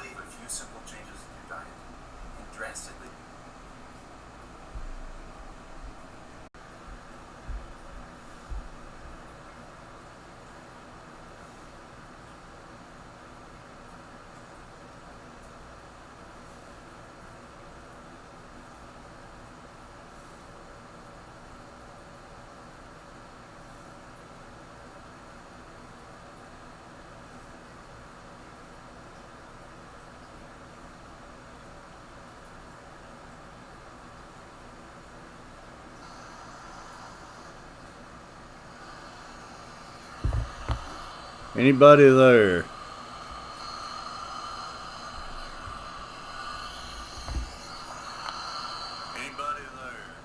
believe a few simple changes in your diet can drastically. Anybody there? Anybody there?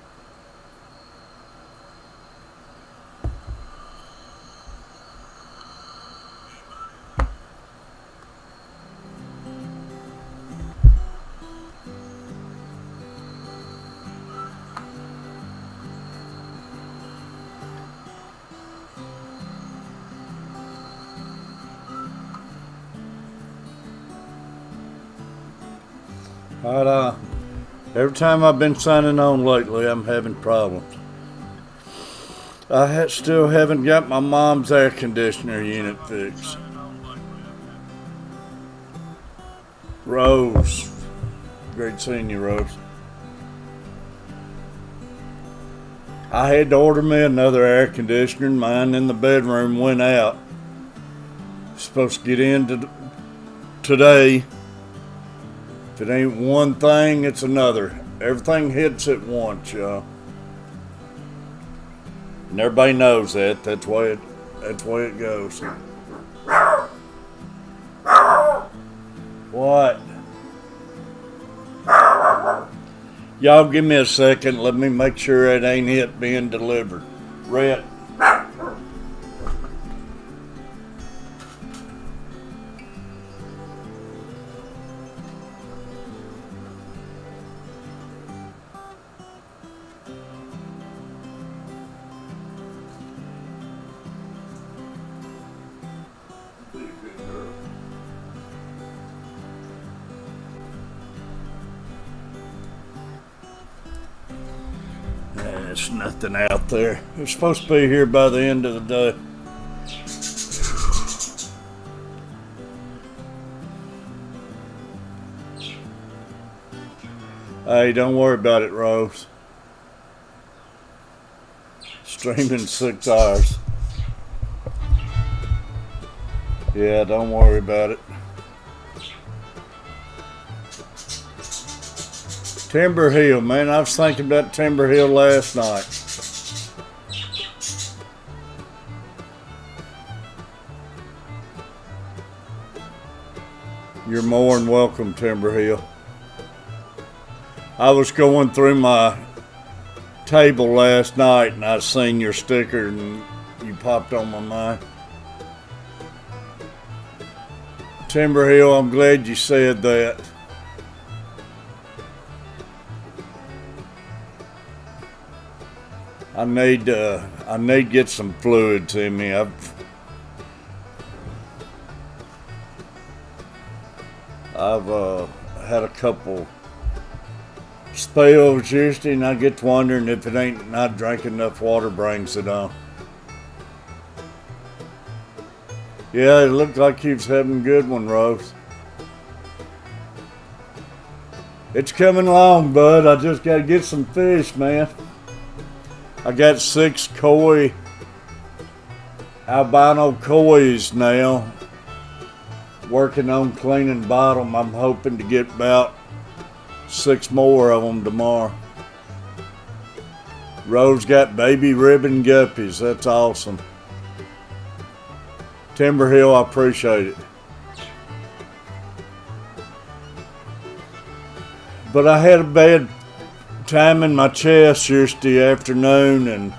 Alright, every time I've been signing on lately, I'm having problems. I still haven't got my mom's air conditioner unit fixed. Rose. Great seeing you, Rose. I had to order me another air conditioner, and mine in the bedroom went out. Supposed to get in today. If it ain't one thing, it's another. Everything hits at once, y'all. And everybody knows that. That's the way it goes. What? Y'all give me a second. Let me make sure it ain't it being delivered. Rhett. There's nothing out there. It's supposed to be here by the end of the day. Hey, don't worry about it, Rose. Streaming 6 hours. Yeah, don't worry about it. Timber Hill, man. I was thinking about Timber Hill last night. You're more than welcome, Timber Hill. I was going through my table last night and I seen your sticker and you popped on my mind. Timber Hill, I'm glad you said that. I need to get some fluids in me. I've had a couple spells yesterday, and I get to wondering if it ain't not drinking enough water brings it on. Yeah, it looked like you was having a good one, Rose. It's coming along, bud. I just gotta get some fish, man. I got 6 koi, albino kois now. Working on cleaning bottom. I'm hoping to get about 6 more of them tomorrow. Rose got baby ribbon guppies. That's awesome. Timber Hill, I appreciate it. But I had a bad time in my chest yesterday afternoon, and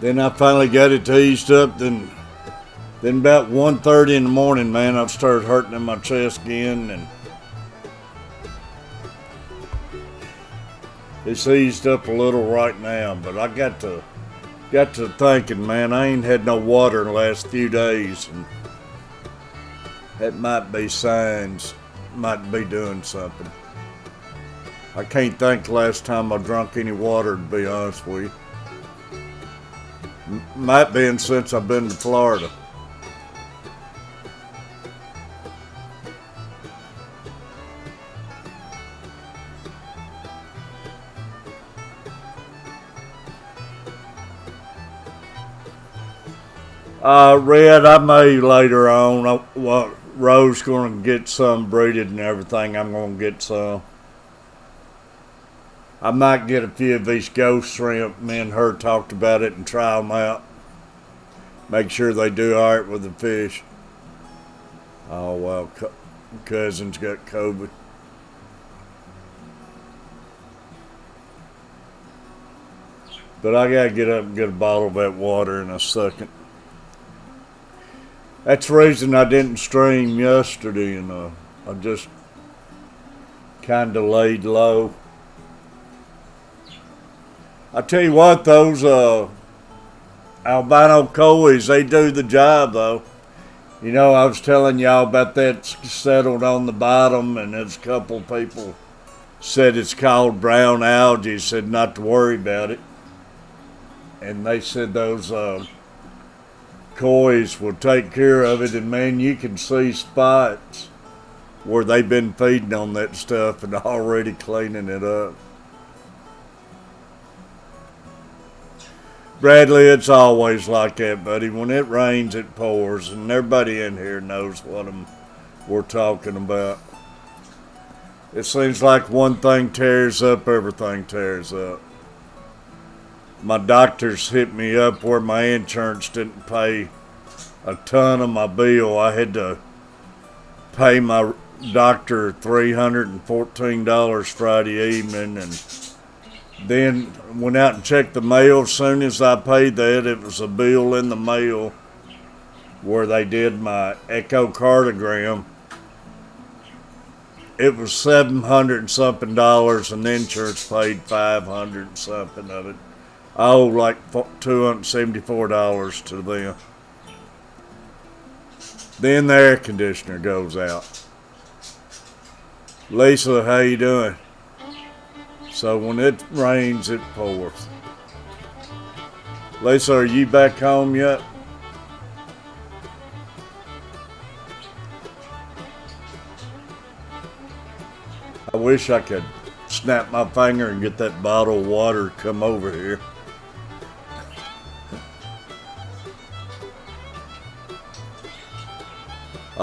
then I finally got it eased up. Then about 1:30 in the morning, man, I started hurting in my chest again, and it's eased up a little right now. But I got to thinking, man, I ain't had no water in the last few days, and That might be signs, might be doing something. I can't think the last time I drunk any water, to be honest with you. Might be since I've been to Florida. Red, I may later on. Rose gonna get some breeded and everything. I'm gonna get some. I might get a few of these ghost shrimp. Me and her talked about it and try them out. Make sure they do alright with the fish. Oh well, cousin's got COVID. But I gotta get up and get a bottle of that water in a second. That's the reason I didn't stream yesterday, and I just kind of laid low. I tell you what, those albino coys, they do the job though. You know, I was telling y'all about that settled on the bottom, and there's a couple people said it's called brown algae, said not to worry about it. And they said those coys will take care of it, and man, you can see spots where they've been feeding on that stuff and already cleaning it up. Bradley, it's always like that, buddy. When it rains, it pours, and everybody in here knows what we're talking about. It seems like one thing tears up, everything tears up. My doctors hit me up where my insurance didn't pay a ton of my bill. I had to pay my doctor $314 Friday evening, and then went out and checked the mail. As soon as I paid that, it was a bill in the mail where they did my echocardiogram. It was $700 and something, and the insurance paid $500 and something of it. I owe like $274 to them. Then the air conditioner goes out. Lisa, how you doing? So when it rains, it pours. Lisa, are you back home yet? I wish I could snap my finger and get that bottle of water to come over here.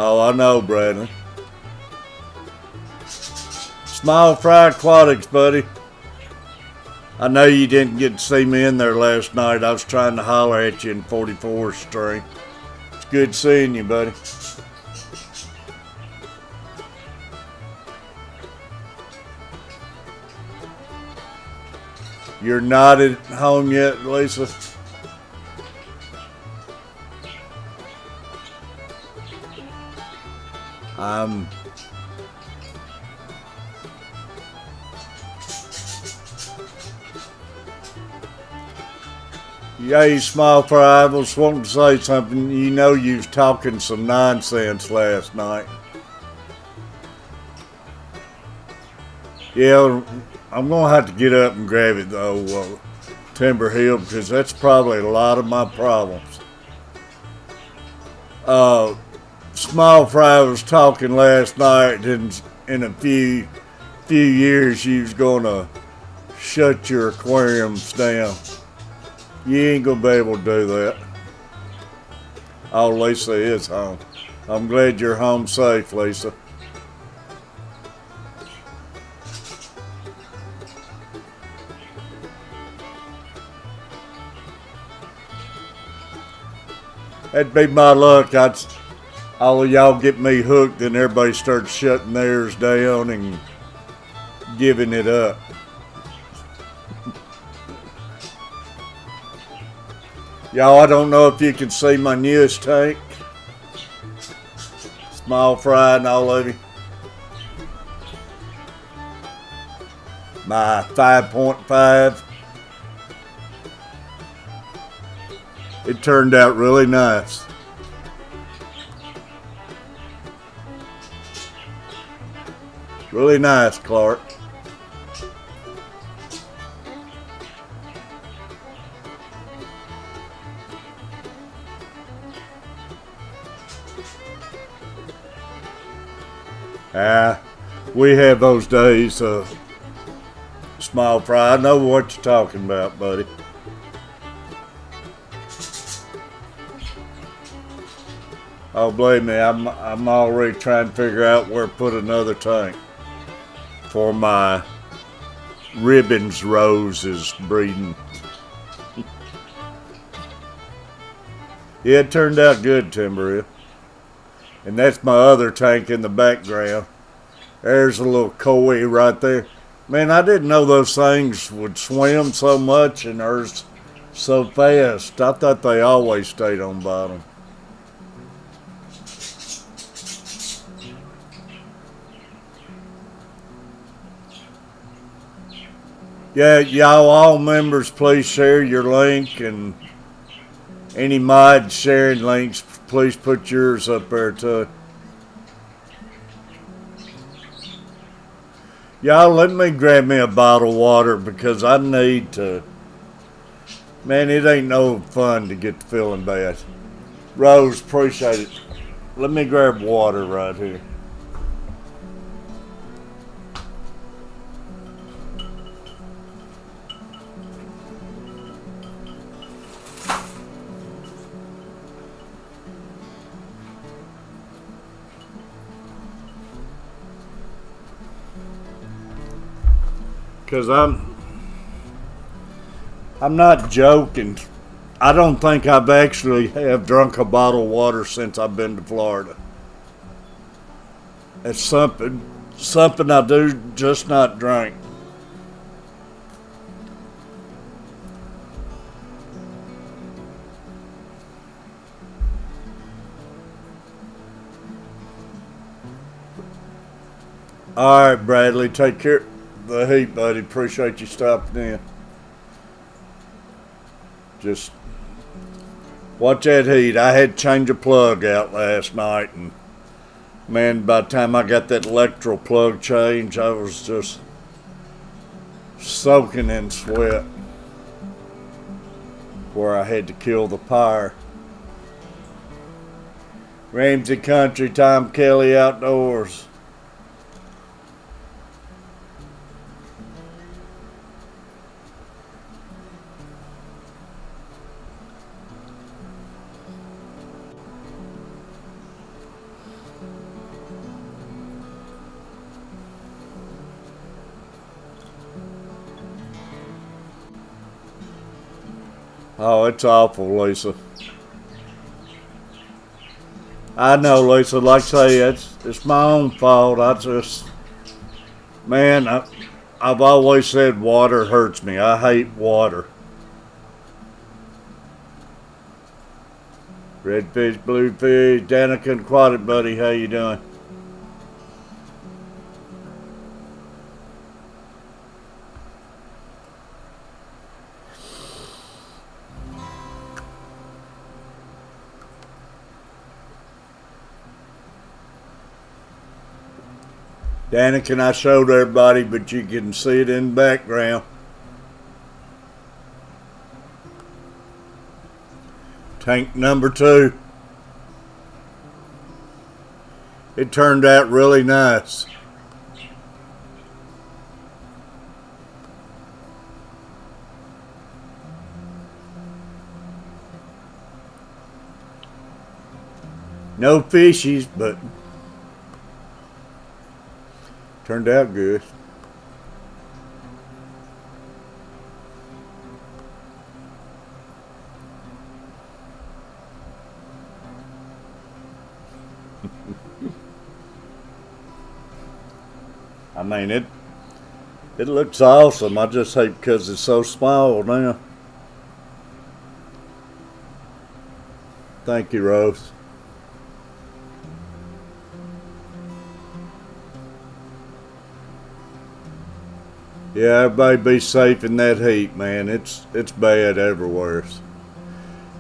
Oh, I know, Bradley. Smile Fry Aquatics, buddy. I know you didn't get to see me in there last night. I was trying to holler at you in 44th Street. It's good seeing you, buddy. You're not at home yet, Lisa? Yay, Smile Fry. I was wanting to say something. You know you was talking some nonsense last night. Yeah, I'm going to have to get up and grab it, though, Timber Hill, because that's probably a lot of my problems. Smile Fry was talking last night, and in a few years, you was going to shut your aquariums down. You ain't going to be able to do that. Oh, Lisa is home. I'm glad you're home safe, Lisa. That'd be my luck. All of y'all get me hooked, and everybody starts shutting theirs down and giving it up. Y'all, I don't know if you can see my newest tank. Smile Fry and all of you. My 5.5. It turned out really nice. Really nice, Clark. We have those days. Small fry. I know what you're talking about, buddy. Oh, believe me, I'm already trying to figure out where to put another tank for my ribbons roses breeding. Yeah, it turned out good, Timberhill. And that's my other tank in the background. There's a little koi right there. Man, I didn't know those things would swim so much and are so fast. I thought they always stayed on bottom. Yeah, y'all all members, please share your link, and any mod sharing links, please put yours up there too. Y'all, let me grab me a bottle of water because I need to. Man, it ain't no fun to get to feeling bad. Rose, appreciate it. Let me grab water right here. Because I'm not joking. I don't think I've actually have drunk a bottle of water since I've been to Florida. It's something I do just not drink. All right, Bradley, take care. The heat, buddy. Appreciate you stopping in. Just watch that heat. I had to change a plug out last night, and man, by the time I got that electrical plug change, I was just soaking in sweat where I had to kill the fire. Ramsey Country, Tom Kelly Outdoors. Oh, it's awful, Lisa. I know, Lisa. Like I say, it's my own fault. I've always said water hurts me. I hate water. Redfish, bluefish, Danica Aquatic, buddy. How you doing? Danica, I showed everybody, but you can see it in the background. Tank number 2. It turned out really nice. No fishies, but turned out good. I mean, it looks awesome. I just hate because it's so small now. Thank you, Rose. Yeah, everybody be safe in that heat, man. It's bad everywhere.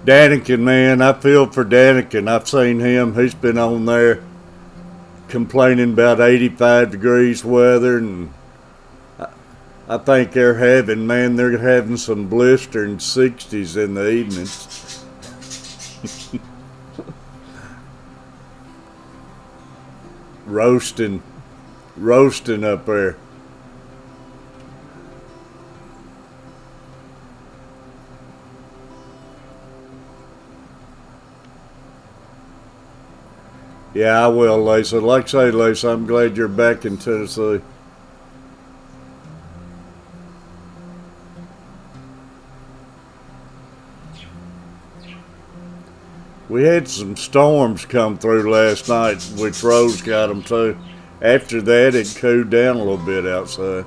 Danikin, man, I feel for Danikin. I've seen him. He's been on there complaining about 85 degrees weather, and I think they're having some blistering 60s in the evenings. roasting up there. Yeah, I will, Lisa. Like I say, Lisa, I'm glad you're back in Tennessee. We had some storms come through last night, which Rose got them too. After that, it cooled down a little bit outside.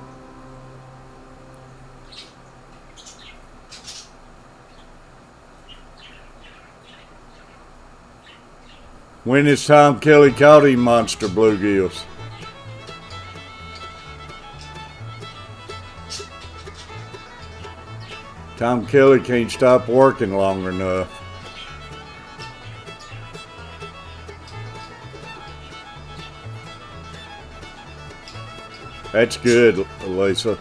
When is Tom Kelly caught him monster bluegills? Tom Kelly can't stop working long enough. That's good, Lisa.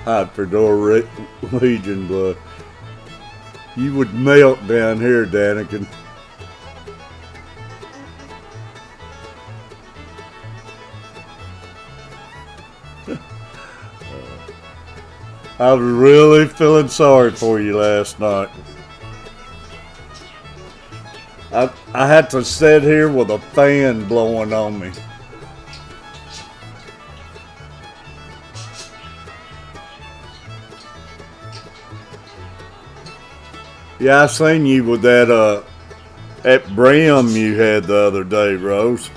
Hot for door Legion blood. You would melt down here, Daniken. I was really feeling sorry for you last night. I had to sit here with a fan blowing on me. Yeah, I seen you with that brim you had the other day, Rose.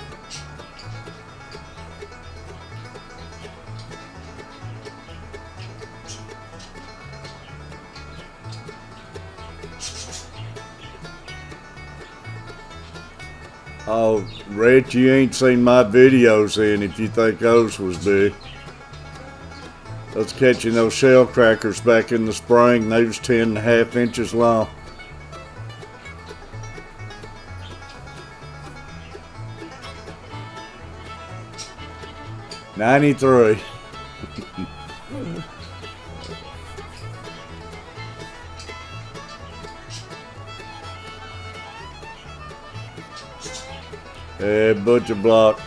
Oh, Rich, you ain't seen my videos in if you think those was big. I was catching those shell crackers back in the spring. They was 10.5 inches long. '93. Butcher block.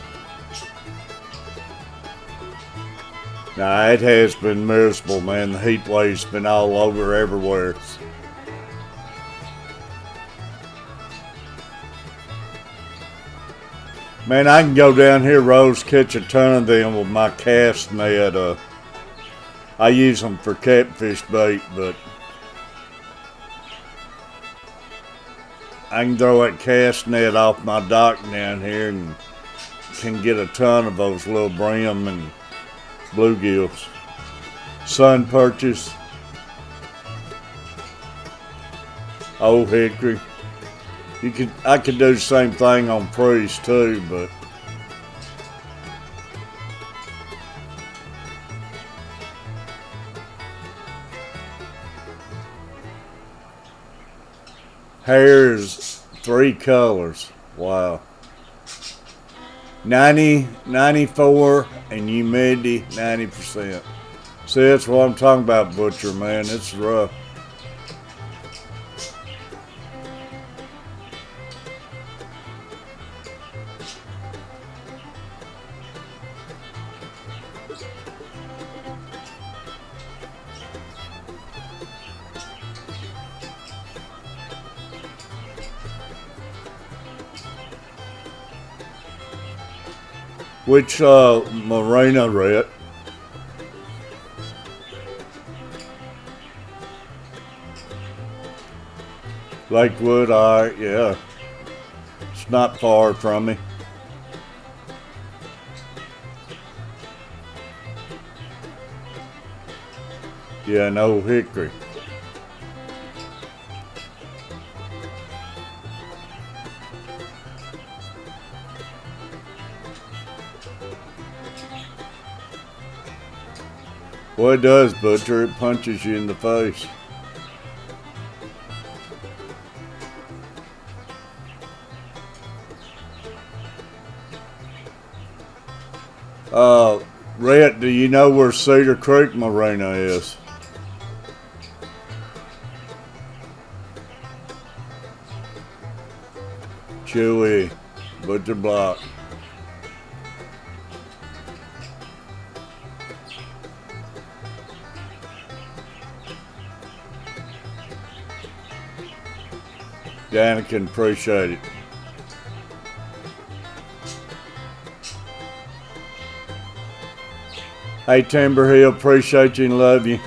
Nah, it has been miserable, man. The heat wave's been all over everywhere. Man, I can go down here, Rose, catch a ton of them with my cast net. I use them for catfish bait, but I can throw that cast net off my dock down here and can get a ton of those little brim and bluegills. Sun perches. Old hickory. I could do the same thing on priest too, but hair is 3 colors. Wow. 90, 94, and humidity 90%. See, that's what I'm talking about, Butcher, man. It's rough. Which marina, Rhett? Lakewood, alright, yeah. It's not far from me. Yeah, no hickory. Well, it does, Butcher. It punches you in the face. Rhett, do you know where Cedar Creek Marina is? Chewy, Butcher Block. Danican, appreciate it. Hey, Timber Hill, appreciate you and love you.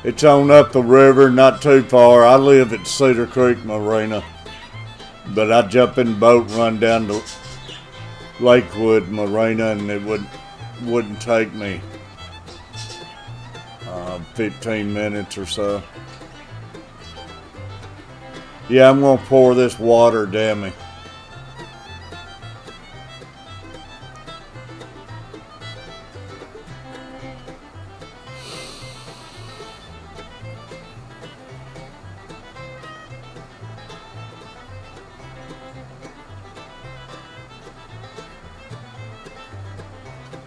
It's on up the river, not too far. I live at Cedar Creek Marina, but I jump in the boat and run down to Lakewood Marina, and it wouldn't take me 15 minutes or so. Yeah, I'm gonna pour this water down me.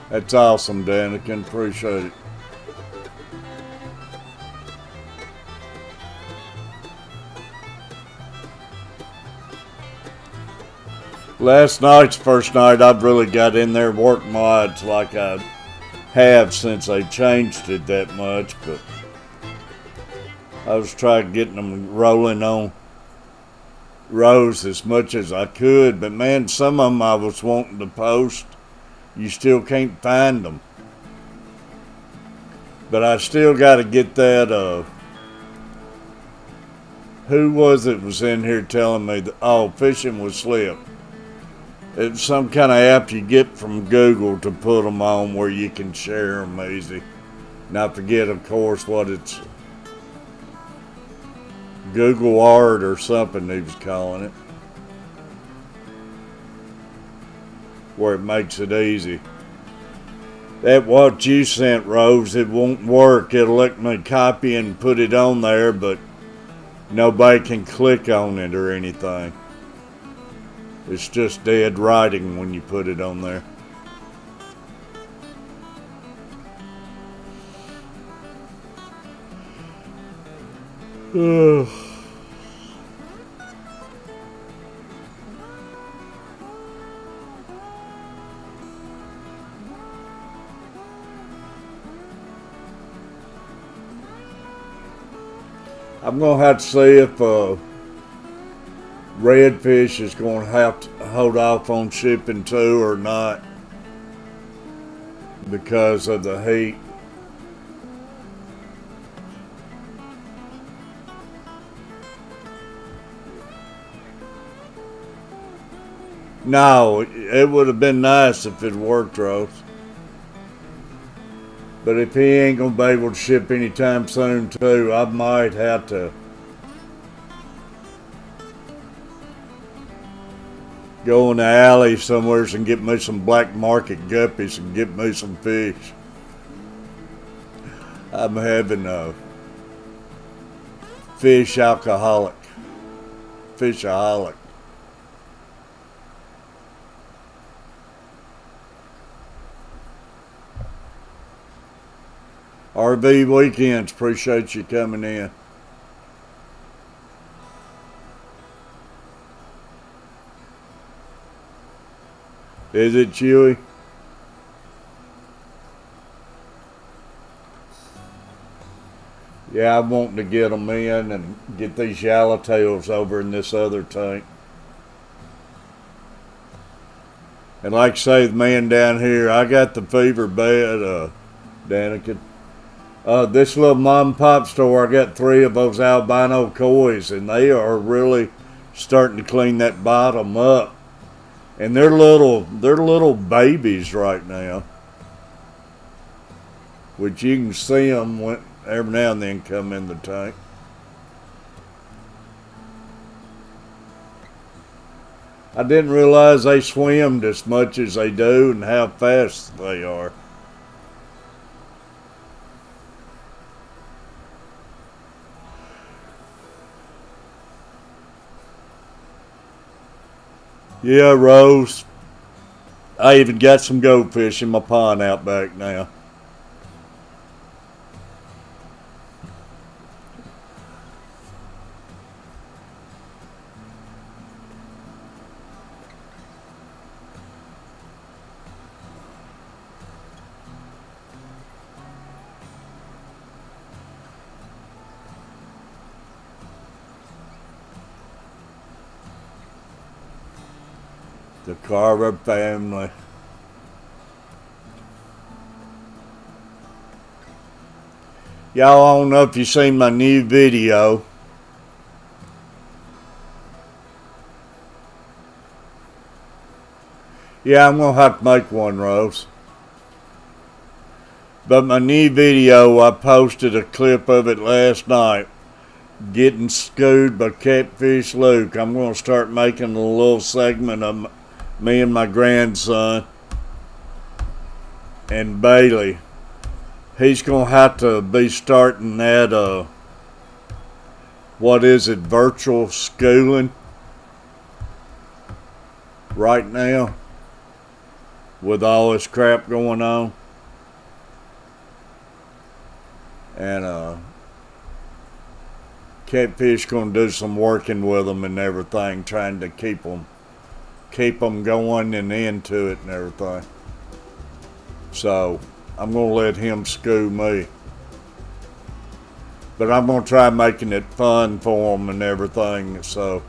That's awesome, Danican. Appreciate it. Last night's first night I've really got in there work mods like I have since they changed it that much, but I was trying getting them rolling on rows as much as I could, but man, some of them I was wanting to post, you still can't find them. But I still got to get that, who was it was in here telling me that, Fishing with Slip. It's some kind of app you get from Google to put them on where you can share them easy. And I forget, of course, what it's, Google Art or something he was calling it, where it makes it easy. That what you sent, Rose, it won't work. It'll let me copy and put it on there, but nobody can click on it or anything. It's just dead writing when you put it on there. I'm going to have to see if Redfish is going to have to hold off on shipping too or not because of the heat. No, it would have been nice if it worked, Rose. But if he ain't going to be able to ship anytime soon too, I might have to go in the alley somewhere and get me some black market guppies and get me some fish. I'm having a fishaholic. RV Weekends, appreciate you coming in. Is it Chewy? Yeah, I'm wanting to get them in and get these yellowtails over in this other tank. And like I say, the man down here, I got the fever bed, Danican. This little mom and pop store, I got 3 of those albino kois, and they are really starting to clean that bottom up. And they're little babies right now, which you can see them every now and then come in the tank. I didn't realize they swim as much as they do and how fast they are. Yeah, Rose. I even got some goldfish in my pond out back now. The Carver family. Y'all, I don't know if you seen my new video. Yeah, I'm gonna have to make one, Rose. But my new video, I posted a clip of it last night. Getting schooled by Catfish Luke. I'm gonna start making a little segment of me and my grandson and Bailey. He's gonna have to be starting that what is it, virtual schooling right now with all this crap going on. And Catfish gonna do some working with them and everything, trying to keep them going and into it and everything. So I'm gonna let him school me, but I'm gonna try making it fun for him and everything. So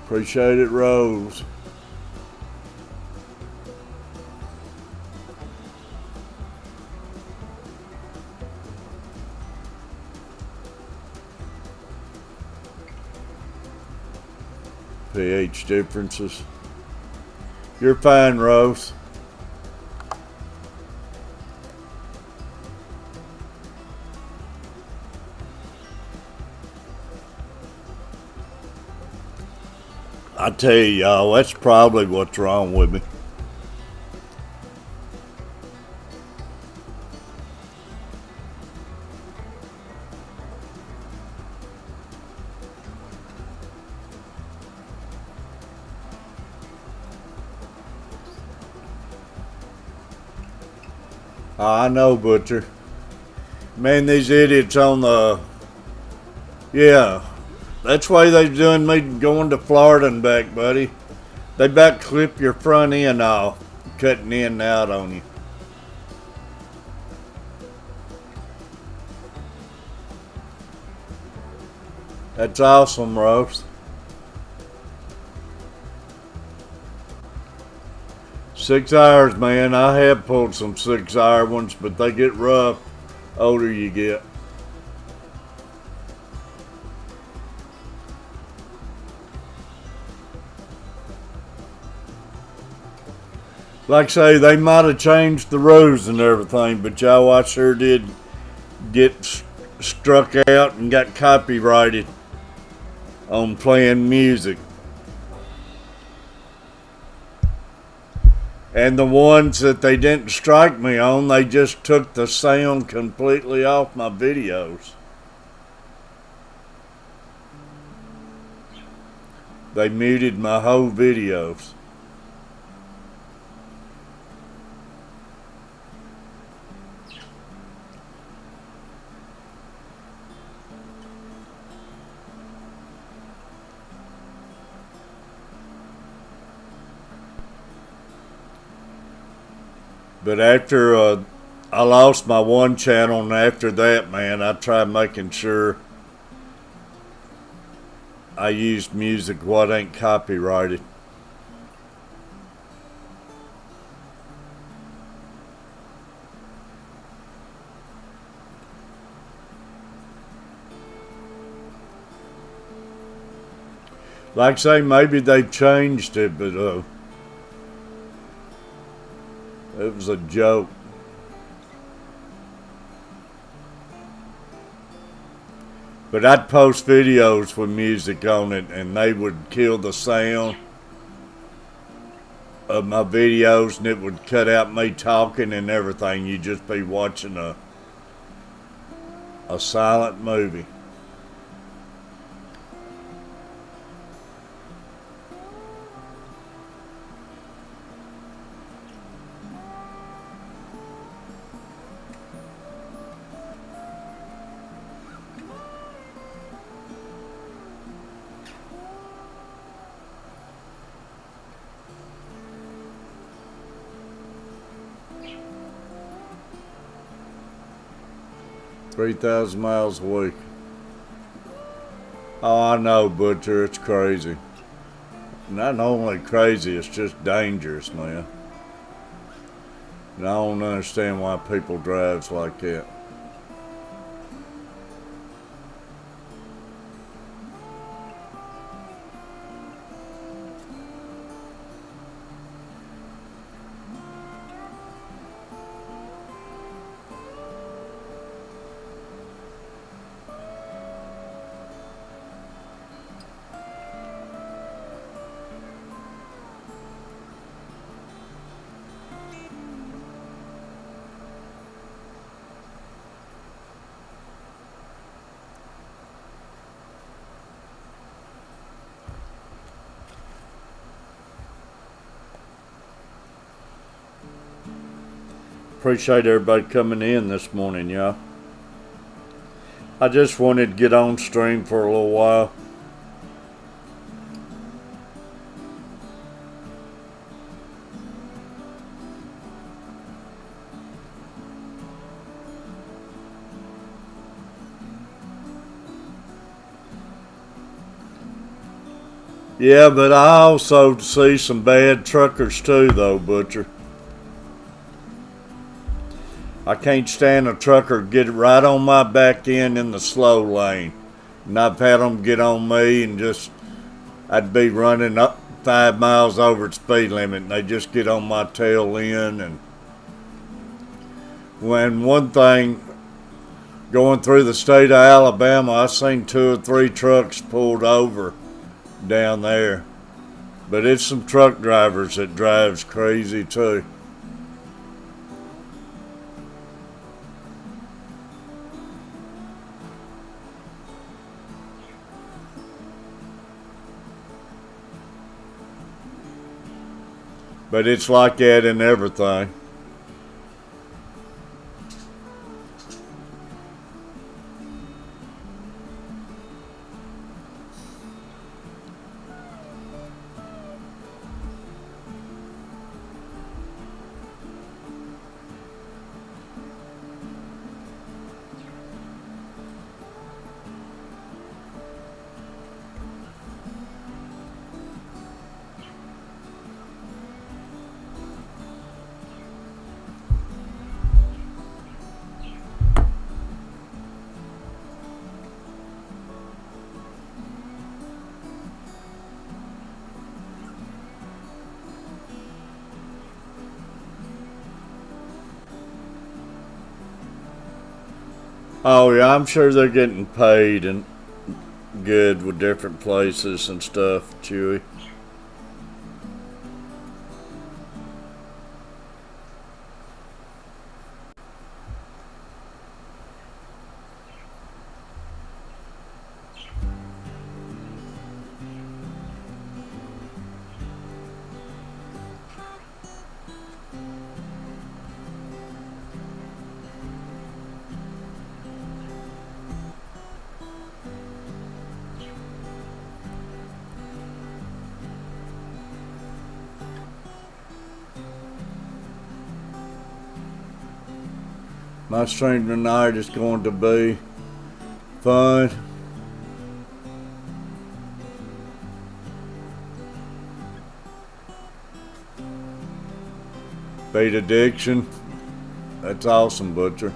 appreciate it, Rose. pH differences. You're fine, Rose. I tell you, y'all, that's probably what's wrong with me. I know, Butcher. Man, these idiots on the... Yeah, that's why they're doing me going to Florida and back, buddy. They about clip your front end off, cutting in and out on you. That's awesome, Rose. 6 hours, man. I have pulled some 6-hour ones, but they get rough older you get. Like I say, they might have changed the rules and everything, but y'all, I sure did get struck out and got copyrighted on playing music. And the ones that they didn't strike me on, they just took the sound completely off my videos. They muted my whole videos. But after I lost my one channel, and after that, man, I tried making sure I used music what ain't copyrighted. Like I say, maybe they've changed it, but it was a joke. But I'd post videos with music on it, and they would kill the sound of my videos, and it would cut out me talking and everything. You'd just be watching a silent movie. $3,000 miles a week. Oh, I know, Butcher, it's crazy. Not only crazy, it's just dangerous, man. And I don't understand why people drives like that. Appreciate everybody coming in this morning, y'all. I just wanted to get on stream for a little while. Yeah, but I also see some bad truckers too, though, Butcher. I can't stand a trucker get right on my back end in the slow lane. And I've had them get on me and I'd be running up 5 miles over the speed limit and they just get on my tail end. And when one thing, going through the state of Alabama, I seen 2 or 3 trucks pulled over down there. But it's some truck drivers that drives crazy too. But it's like that in everything. Oh yeah, I'm sure they're getting paid and good with different places and stuff, Chewy. My stream tonight is going to be fun. Beat addiction. That's awesome, Butcher.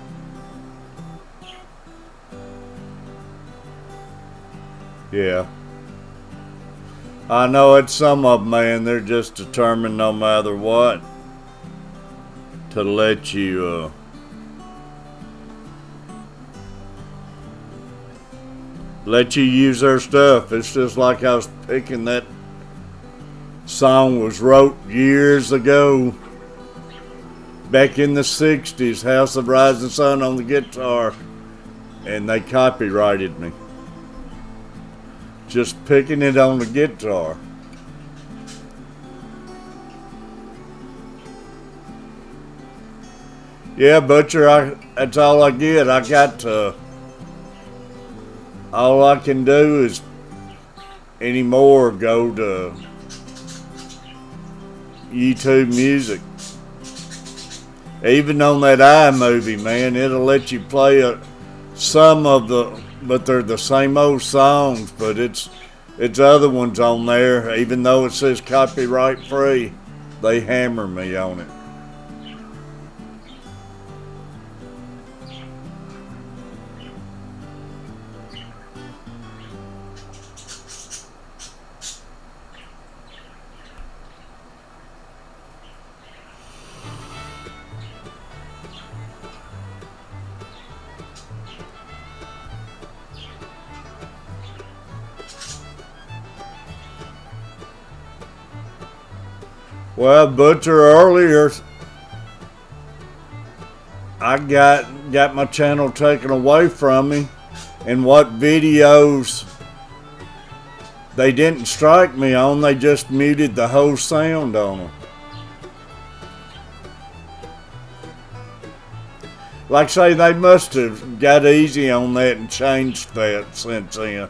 Yeah. I know it's some of them, man. They're just determined no matter what to let you use their stuff. It's just like I was picking that Song was wrote years ago, back in the 60s, House of Rising Sun on the guitar, and they copyrighted me. Just picking it on the guitar. Yeah, Butcher, that's all I get. I got to, all I can do is anymore go to YouTube Music. Even on that iMovie, man, it'll let you play some of the, but they're the same old songs, but it's other ones on there. Even though it says copyright free, they hammer me on it. Well, Butcher, earlier I got my channel taken away from me, and what videos they didn't strike me on, they just muted the whole sound on them. Like I say, they must have got easy on that and changed that since then.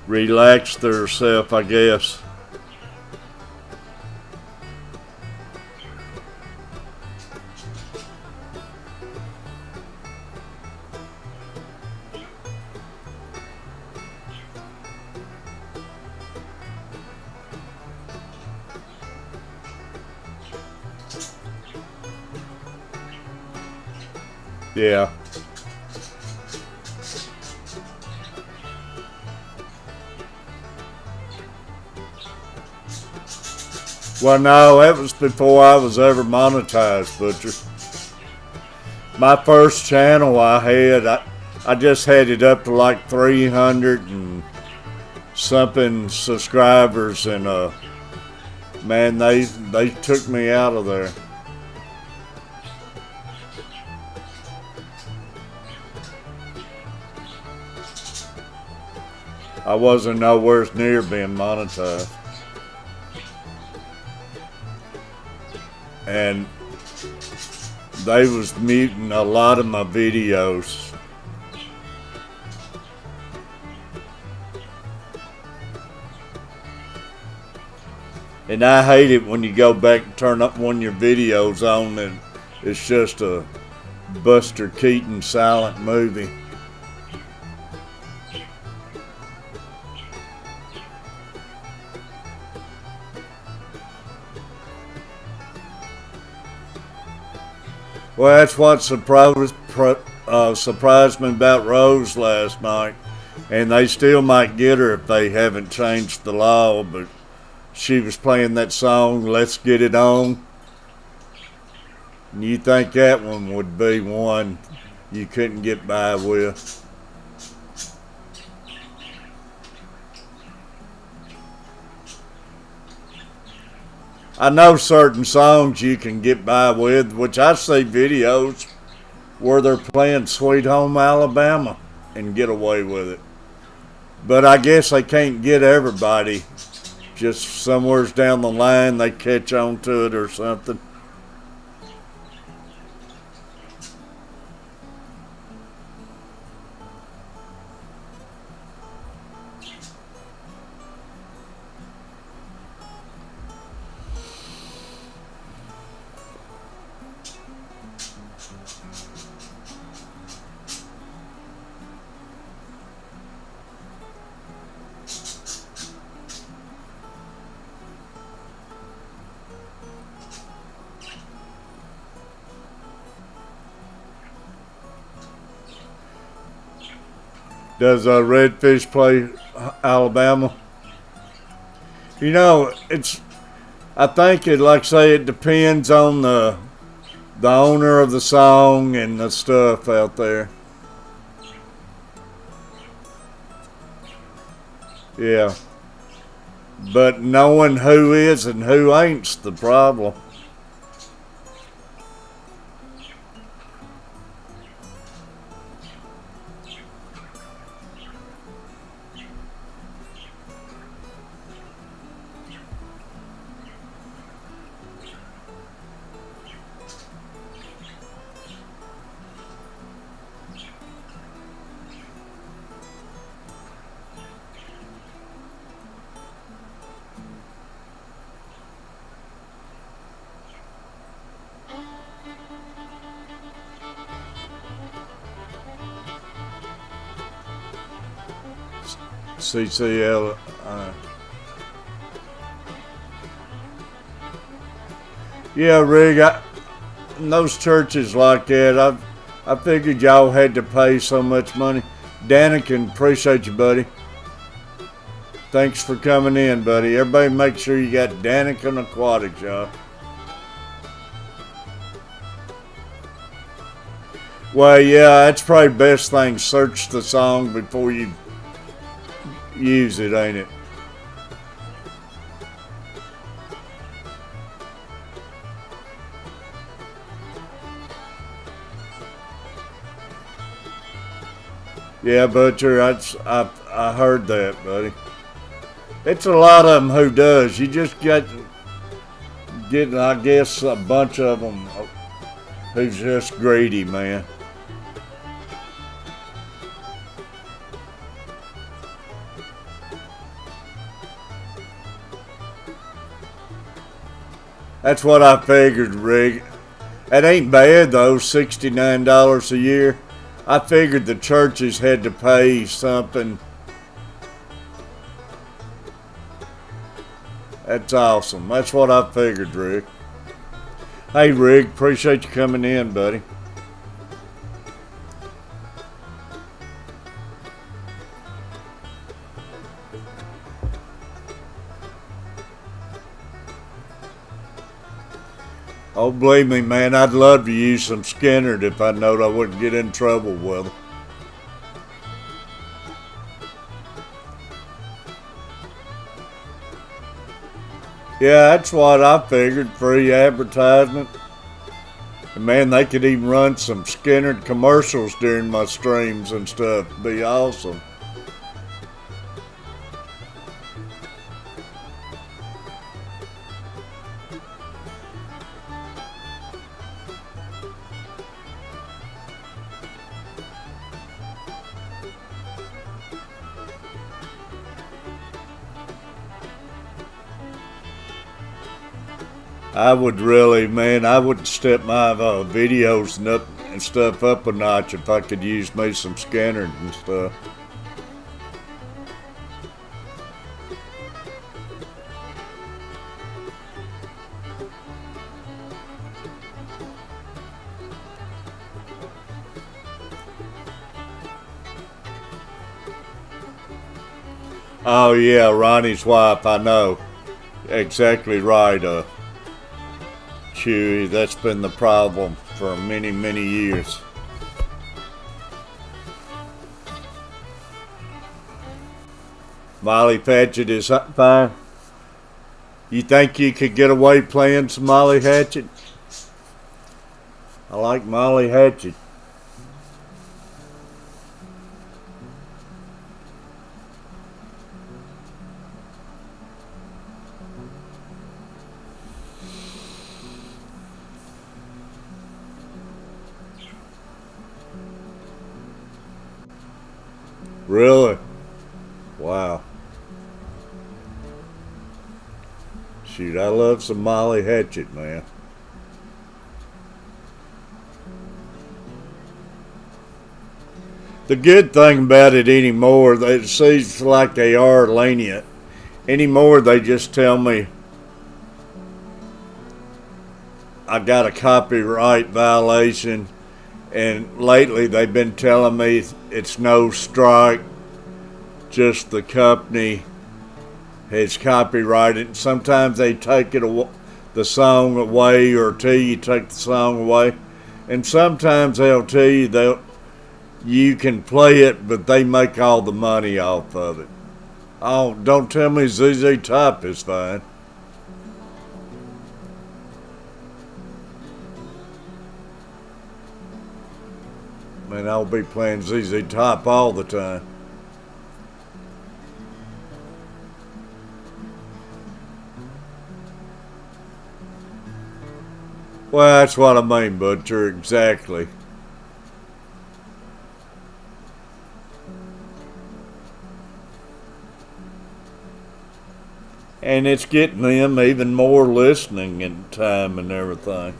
Relax themselves, I guess. Yeah. Well, no, that was before I was ever monetized, Butcher. My first channel I had, I just had it up to like 300 and something subscribers, and man, they took me out of there. I wasn't nowhere near being monetized. And they was muting a lot of my videos. And I hate it when you go back and turn up one of your videos on and it's just a Buster Keaton silent movie. Well, that's what surprised me about Rose last night. And they still might get her if they haven't changed the law, but she was playing that song, Let's Get It On. And you think that one would be one you couldn't get by with. I know certain songs you can get by with, which I see videos where they're playing Sweet Home Alabama and get away with it. But I guess they can't get everybody. Just somewheres down the line they catch on to it or something. Does Redfish play Alabama? You know, I think it, like I say, it depends on the the owner of the song and the stuff out there. Yeah. But knowing who is and who ain't's the problem. CCL. Yeah, Rig. In those churches like that, I figured y'all had to pay so much money. Danikin, appreciate you, buddy. Thanks for coming in, buddy. Everybody make sure you got Danikin Aquatics, y'all. Well, yeah, that's probably the best thing. Search the song before you use it, ain't it? Yeah, Butcher, I heard that, buddy. It's a lot of them who does. You just get, I guess, a bunch of them who's just greedy, man. That's what I figured, Rig. It ain't bad, though, $69 a year. I figured the churches had to pay something. That's awesome. That's what I figured, Rick. Hey, Rick, appreciate you coming in, buddy. Oh, believe me, man, I'd love to use some Skinnerd if I knowed I wouldn't get in trouble with them. Yeah, that's what I figured, free advertisement. And man, they could even run some Skinnerd commercials during my streams and stuff. Be awesome. I would really, man, I would step my videos and stuff up a notch if I could use me some Skinnerd and stuff. Oh yeah, Ronnie's wife, I know. Exactly right, Chewy, that's been the problem for many, many years. Molly Hatchet is fine. You think you could get away playing some Molly Hatchet? I like Molly Hatchet. Really? Wow. Shoot, I love some Molly Hatchet, man. The good thing about it anymore, it seems like they are lenient. Anymore, they just tell me I got a copyright violation. And lately they've been telling me it's no strike, just the company has copyrighted. Sometimes they take it the song away, or tell you take the song away. And sometimes they'll tell you you can play it, but they make all the money off of it. Oh, don't tell me ZZ Top is fine. Man, I'll be playing ZZ Top all the time. Well, that's what I mean, Butcher, exactly. And it's getting them even more listening in time and everything.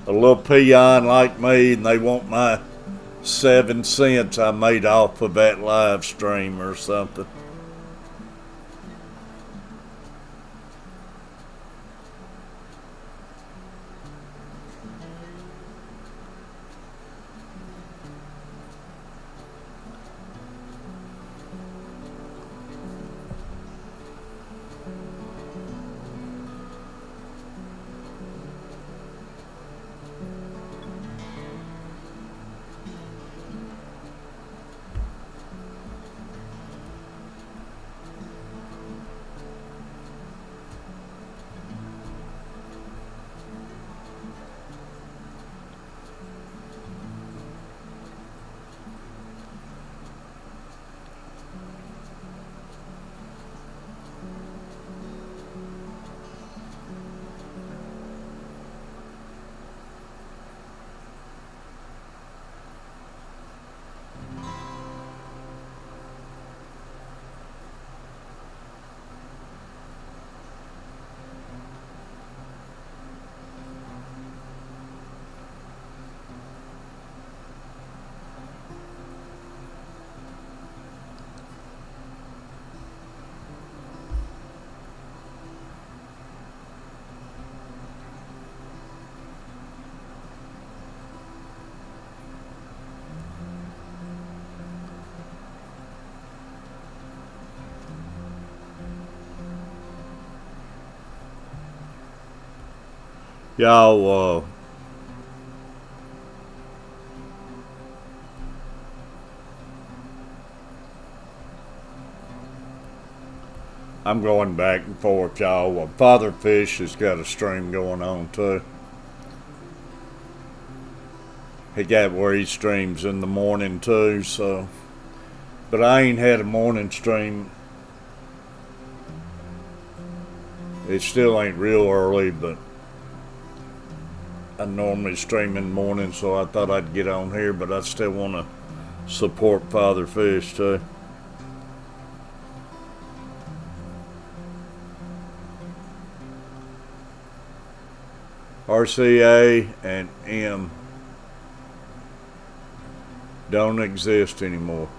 A little peon like me, and they want my 7 cents I made off of that live stream or something. Y'all, I'm going back and forth, y'all. Father Fish has got a stream going on too. He got where he streams in the morning too, so. But I ain't had a morning stream. It still ain't real early, but I normally stream in the morning, so I thought I'd get on here, but I still want to support Father Fish too. RCA and M don't exist anymore.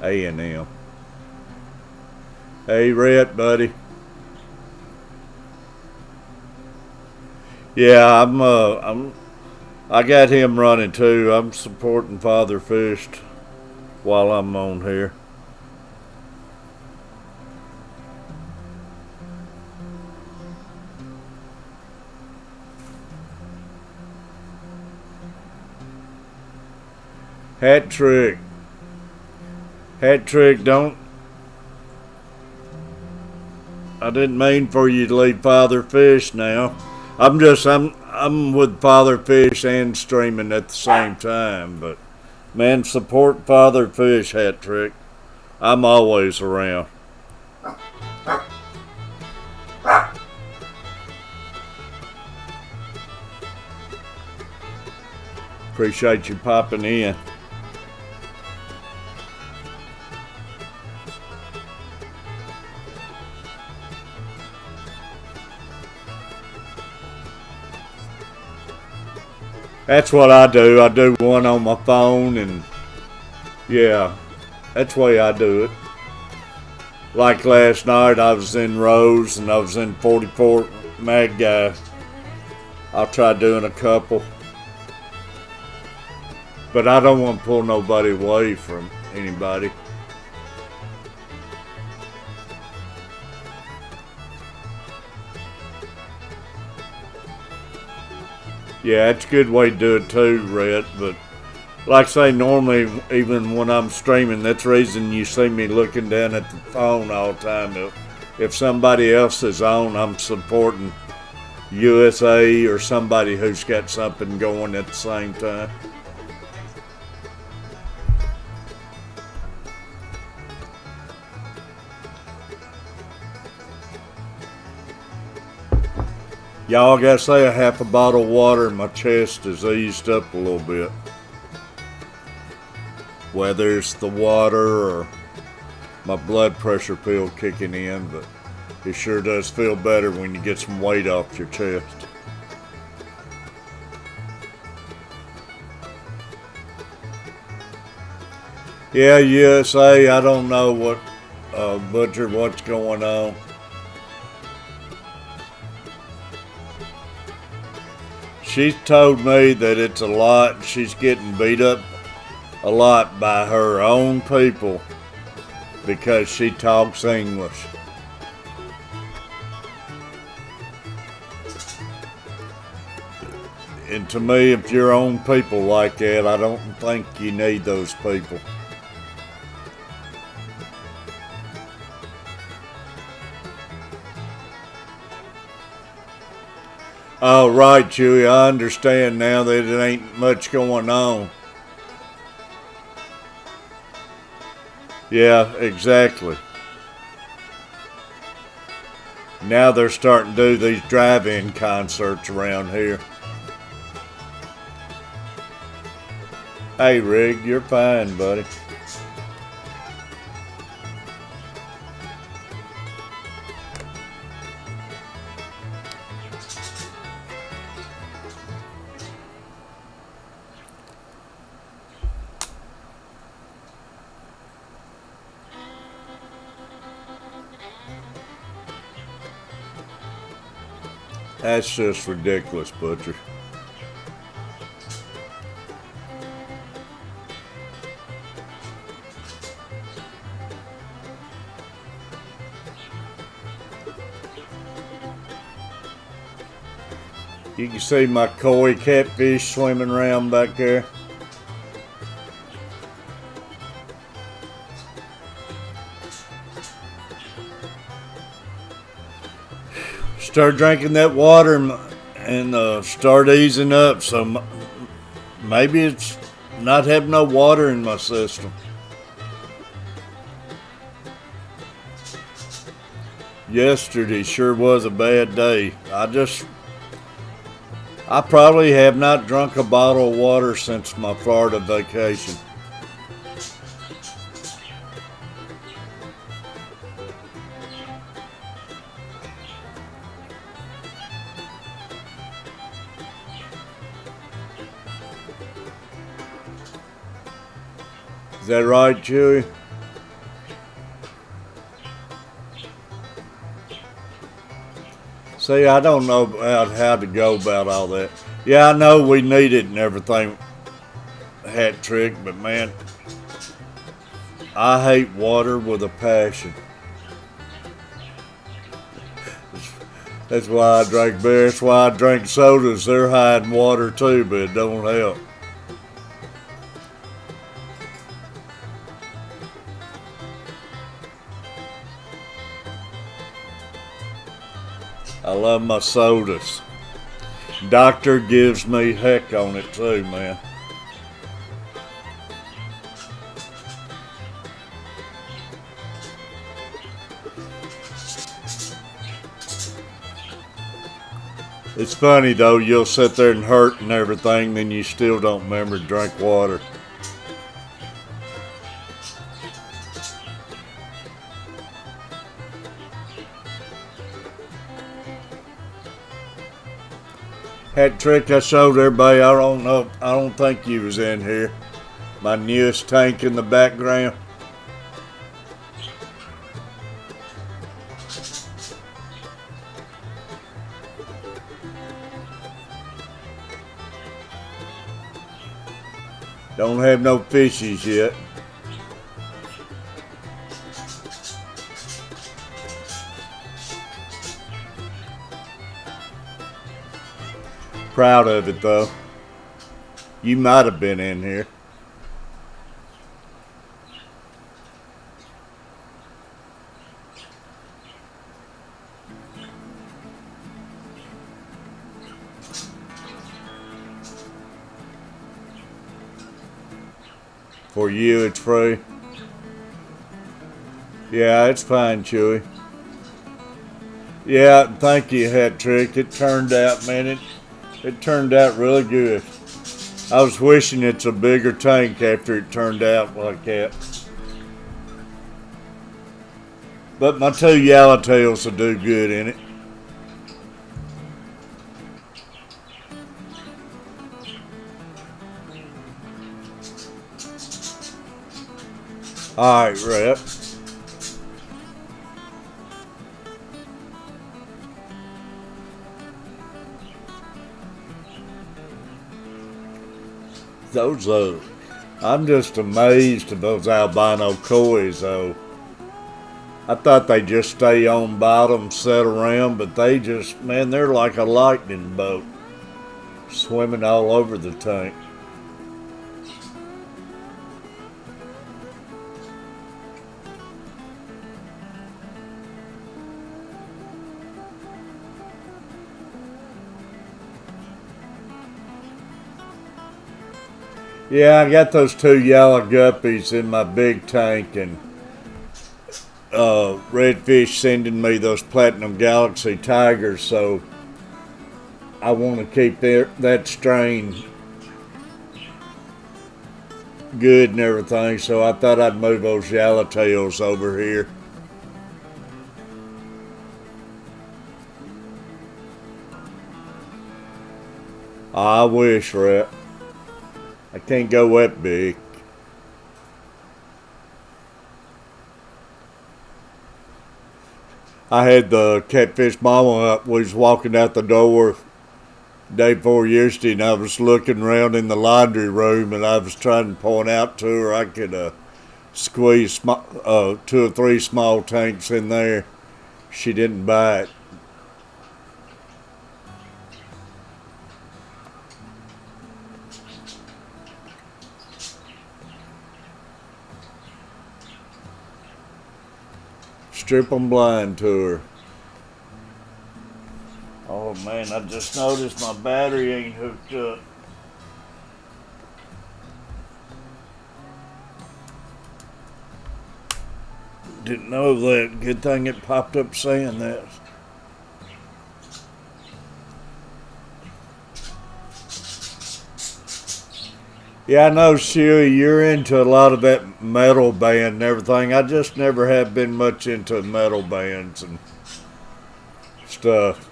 A and M. Hey, Rhett, buddy. Yeah, I got him running too. I'm supporting Father Fish while I'm on here. Hat trick, don't. I didn't mean for you to leave Father Fish now. I'm with Father Fish and streaming at the same time, but man, support Father Fish, Hat Trick. I'm always around. Appreciate you popping in. That's what I do. I do one on my phone, and yeah, that's the way I do it. Like last night, I was in Rose and I was in 44 Mag Guy. I'll try doing a couple. But I don't want to pull nobody away from anybody. Yeah, it's a good way to do it too, Rhett. But like I say, normally, even when I'm streaming, that's the reason you see me looking down at the phone all the time. If somebody else is on, I'm supporting USA or somebody who's got something going at the same time. Y'all, I gotta say, a half a bottle of water and my chest is eased up a little bit. Whether it's the water or my blood pressure pill kicking in, but it sure does feel better when you get some weight off your chest. Yeah, USA, I don't know what, Butcher, what's going on. She's told me that it's a lot. She's getting beat up a lot by her own people because she talks English. And to me, if your own people like that, I don't think you need those people. Oh, right, Chewy. I understand now that it ain't much going on. Yeah, exactly. Now they're starting to do these drive-in concerts around here. Hey, Rig, you're fine, buddy. That's just ridiculous, Butcher. You can see my koi catfish swimming around back there. Start drinking that water and start easing up. So maybe it's not having no water in my system. Yesterday sure was a bad day. I probably have not drunk a bottle of water since my Florida vacation. Is that right, Chewy? See, I don't know about how to go about all that. Yeah, I know we need it and everything, Hat Trick, but man, I hate water with a passion. That's why I drink beer. That's why I drink sodas. They're high in water too, but it don't help. I love my sodas. Doctor gives me heck on it too, man. It's funny though, you'll sit there and hurt and everything, then you still don't remember to drink water. Hat Trick, I showed everybody. I don't think you was in here. My newest tank in the background. Don't have no fishies yet. Proud of it though. You might have been in here. For you, it's free. Yeah, it's fine, Chewy. Yeah, thank you, Hat Trick. It turned out, man, it turned out really good. I was wishing it's a bigger tank after it turned out like that. But my 2 yellowtails will do good in it. Alright, Rep. I'm just amazed at those albino kois, though. I thought they just stay on bottom, sit around, but they just, man, they're like a lightning bolt, swimming all over the tank. Yeah, I got those 2 yellow guppies in my big tank, and Redfish sending me those Platinum Galaxy Tigers, so I want to keep that strain good and everything, so I thought I'd move those yellowtails over here. I wish, Rep. I can't go that big. I had the Catfish mama up. We was walking out the door day before yesterday, and I was looking around in the laundry room, and I was trying to point out to her I could squeeze 2 or 3 small tanks in there. She didn't buy it. Strip 'em blind to her. Oh man, I just noticed my battery ain't hooked up. Didn't know that. Good thing it popped up saying that. Yeah, I know, Shuey, you're into a lot of that metal band and everything. I just never have been much into metal bands and stuff.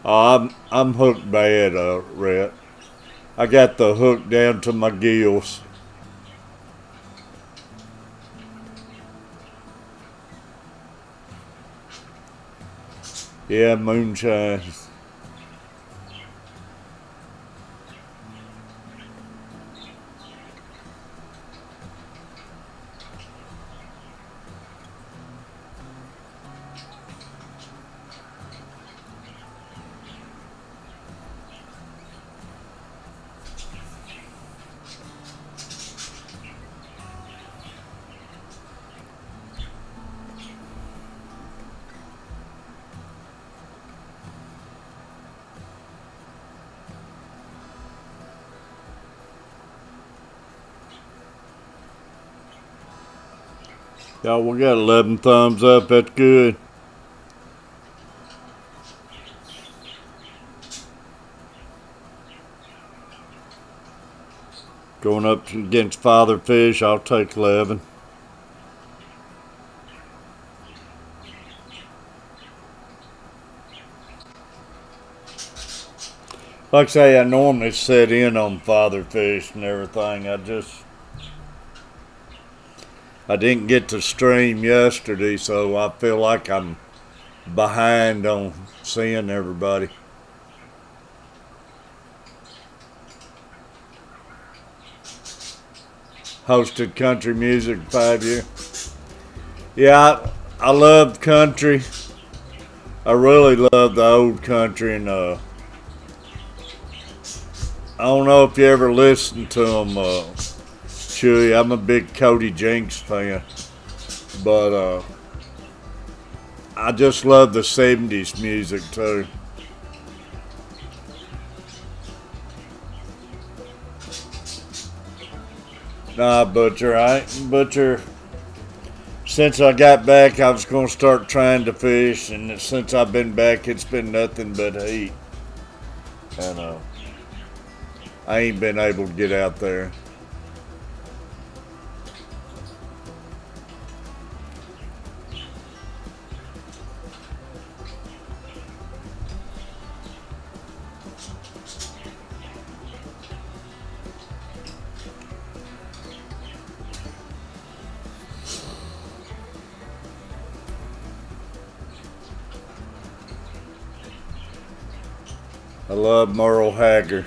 I'm hooked bad, Rhett. I got the hook down to my gills. Yeah, moonshine. Y'all, we got 11 thumbs up. That's good. Going up against Father Fish, I'll take 11. Like I say, I normally set in on Father Fish and everything. I didn't get to stream yesterday, so I feel like I'm behind on seeing everybody. Hosted country music 5 years. Yeah, I love country. I really love the old country, and I don't know if you ever listened to them, Chewy. I'm a big Cody Jinks fan, but I just love the '70s music too. Nah, Butcher, I ain't Butcher. Since I got back, I was gonna start trying to fish, and since I've been back, it's been nothing but heat, and I ain't been able to get out there. I love Merle Haggard.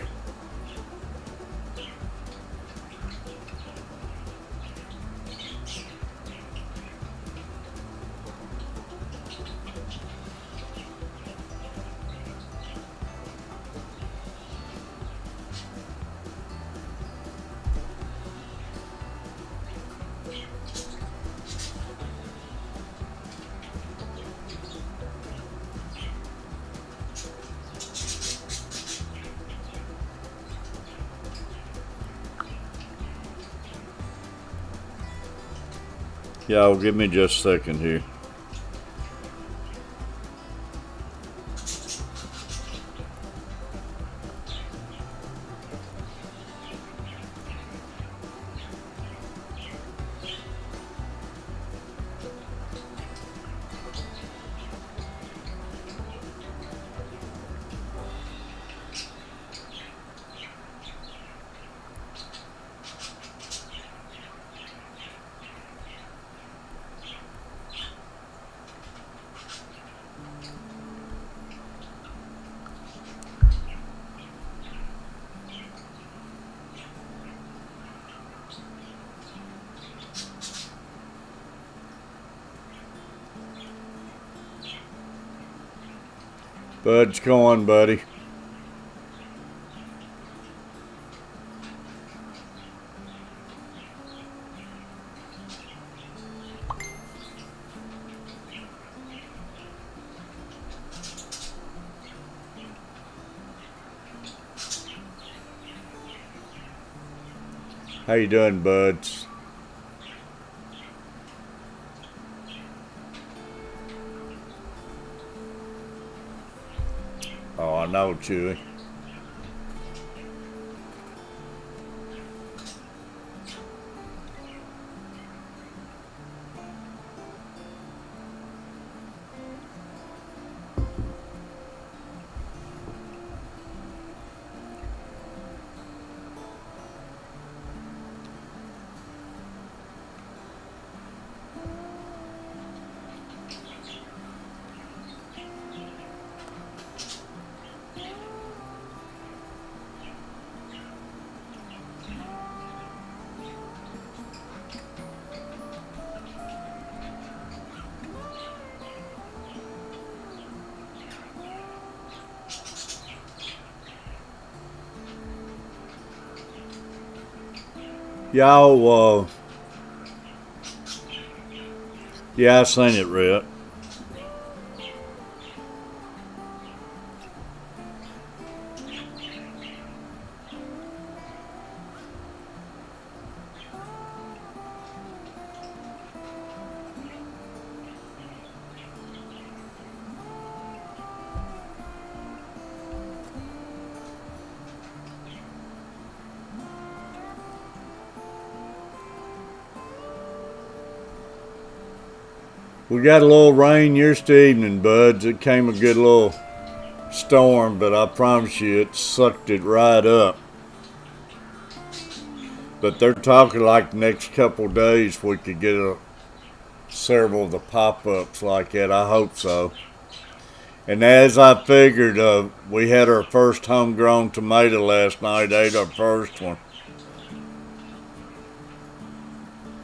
Y'all, give me just a second here. Bud's going, buddy. How you doing, buds? Oh, I know, Chewy. Y'all, yeah, I seen it, Rhett. We got a little rain yesterday evening, buds. It came a good little storm, but I promise you it sucked it right up. But they're talking like the next couple of days we could get several of the pop-ups like that. I hope so. And as I figured, we had our first homegrown tomato last night, ate our first one.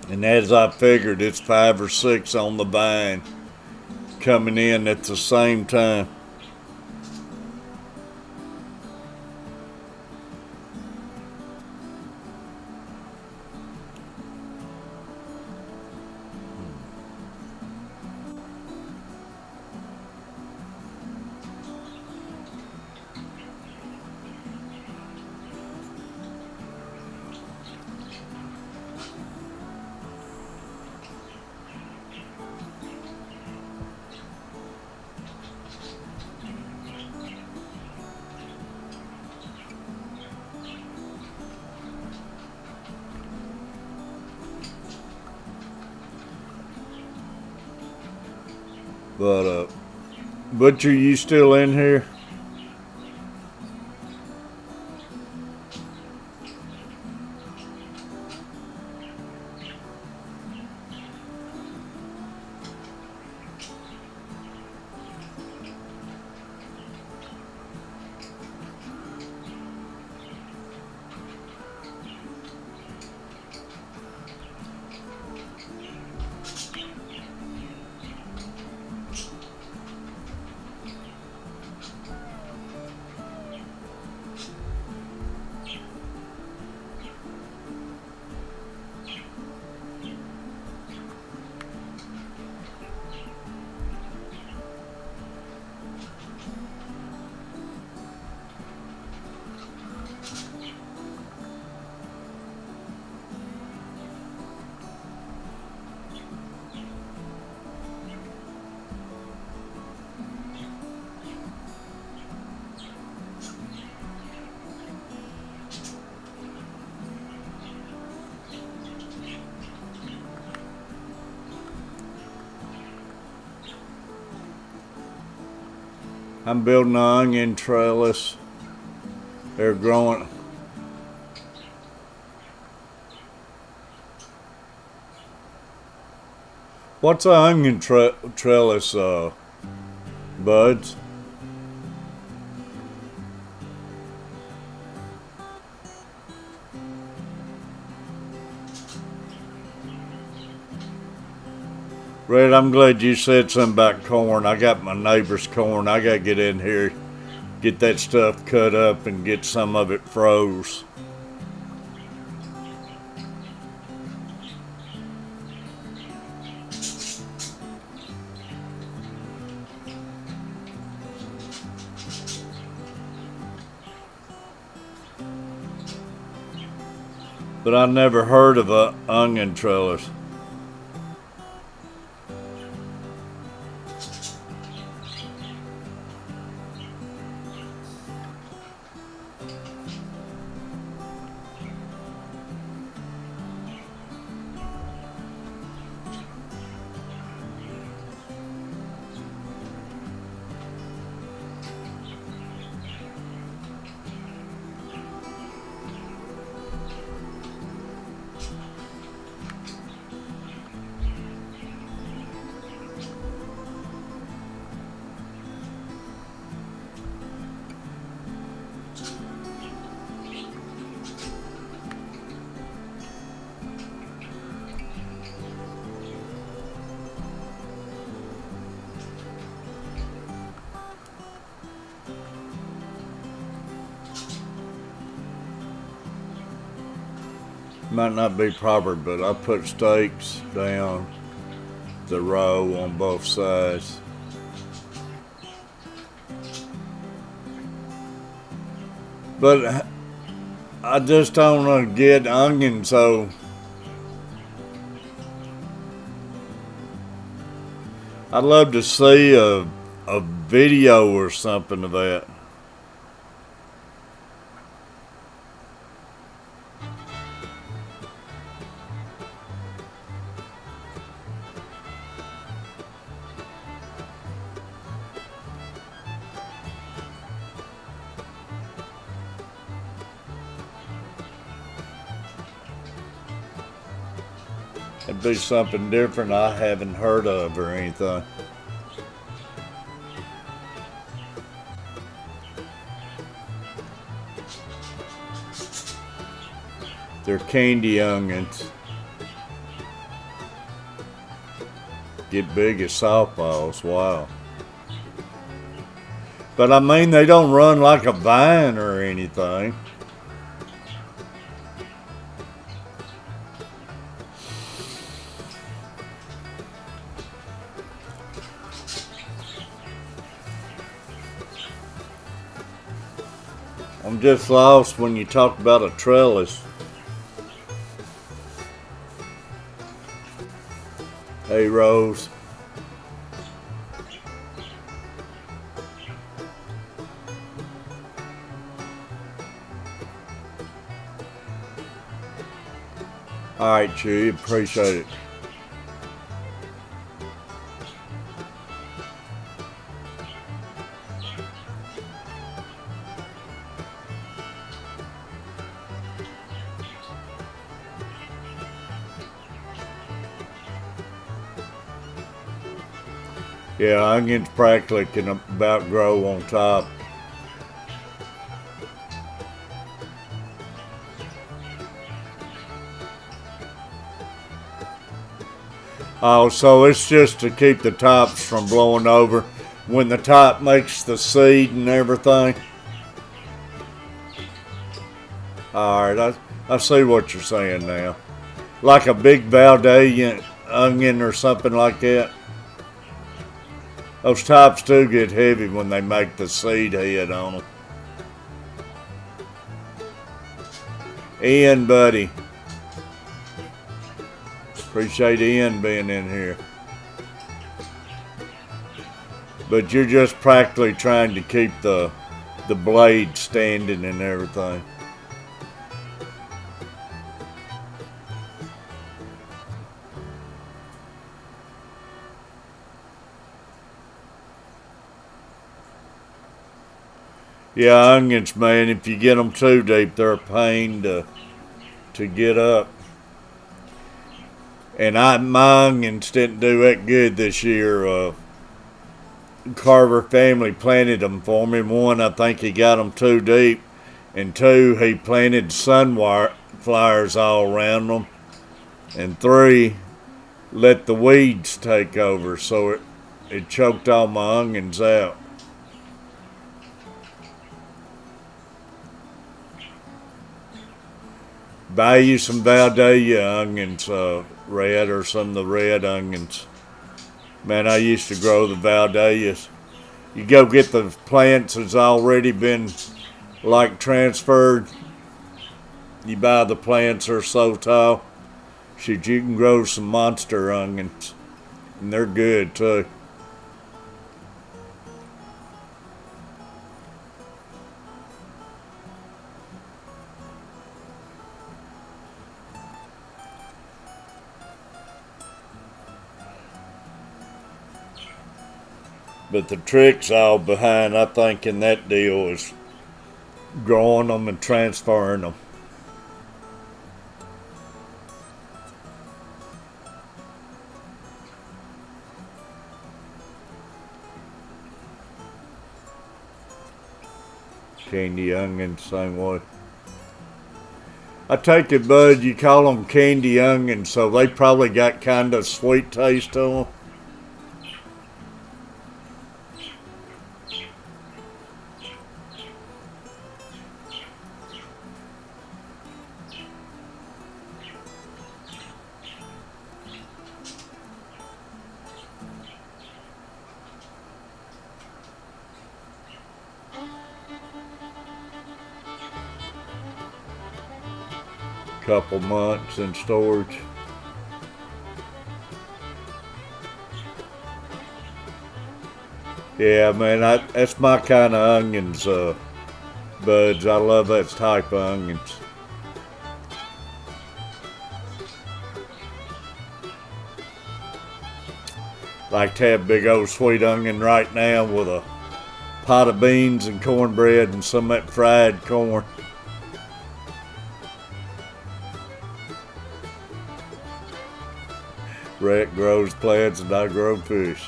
And as I figured, it's 5 or 6 on the vine. coming in at the same time. But Butcher, you still in here? I'm building an onion trellis. They're growing. What's an onion trellis, buds? Red, I'm glad you said something about corn. I got my neighbor's corn. I gotta get in here, get that stuff cut up and get some of it froze. But I never heard of a onion trellis. Might not be proper, but I put stakes down the row on both sides. But I just don't want to get onions, so I'd love to see a video or something of that. It'd be something different I haven't heard of or anything. They're candy onions. Get big as softballs. Wow. But I mean, they don't run like a vine or anything. I'm just lost when you talk about a trellis. Hey, Rose. All right, Chewy, appreciate it. Yeah, onions practically can about grow on top. Oh, so it's just to keep the tops from blowing over when the top makes the seed and everything. Alright, I see what you're saying now. Like a big Valdez onion or something like that. Those tops do get heavy when they make the seed head on them. Ian, buddy. Appreciate Ian being in here. But you're just practically trying to keep the blade standing and everything. Yeah, onions, man, if you get them too deep, they're a pain to get up. And my onions didn't do that good this year. Carver family planted them for me. One, I think he got them too deep. And two, he planted sunflowers all around them. And three, let the weeds take over. So it choked all my onions out. Buy you some Valdez onions, red, or some of the red onions. Man, I used to grow the Valdez. You go get the plants that's already been like transferred. You buy the plants that are so tall. Shit, you can grow some monster onions. And they're good too. But the trick's all behind, I think, in that deal is growing them and transferring them. Candy onions, same way. I take it, Bud, you call them candy onions, so they probably got kind of sweet taste to them. Couple months in storage. Yeah, man, that's my kind of onions, buds. I love that type of onions. Like to have big old sweet onion right now with a pot of beans and cornbread and some of that fried corn. Rhett grows plants and I grow fish.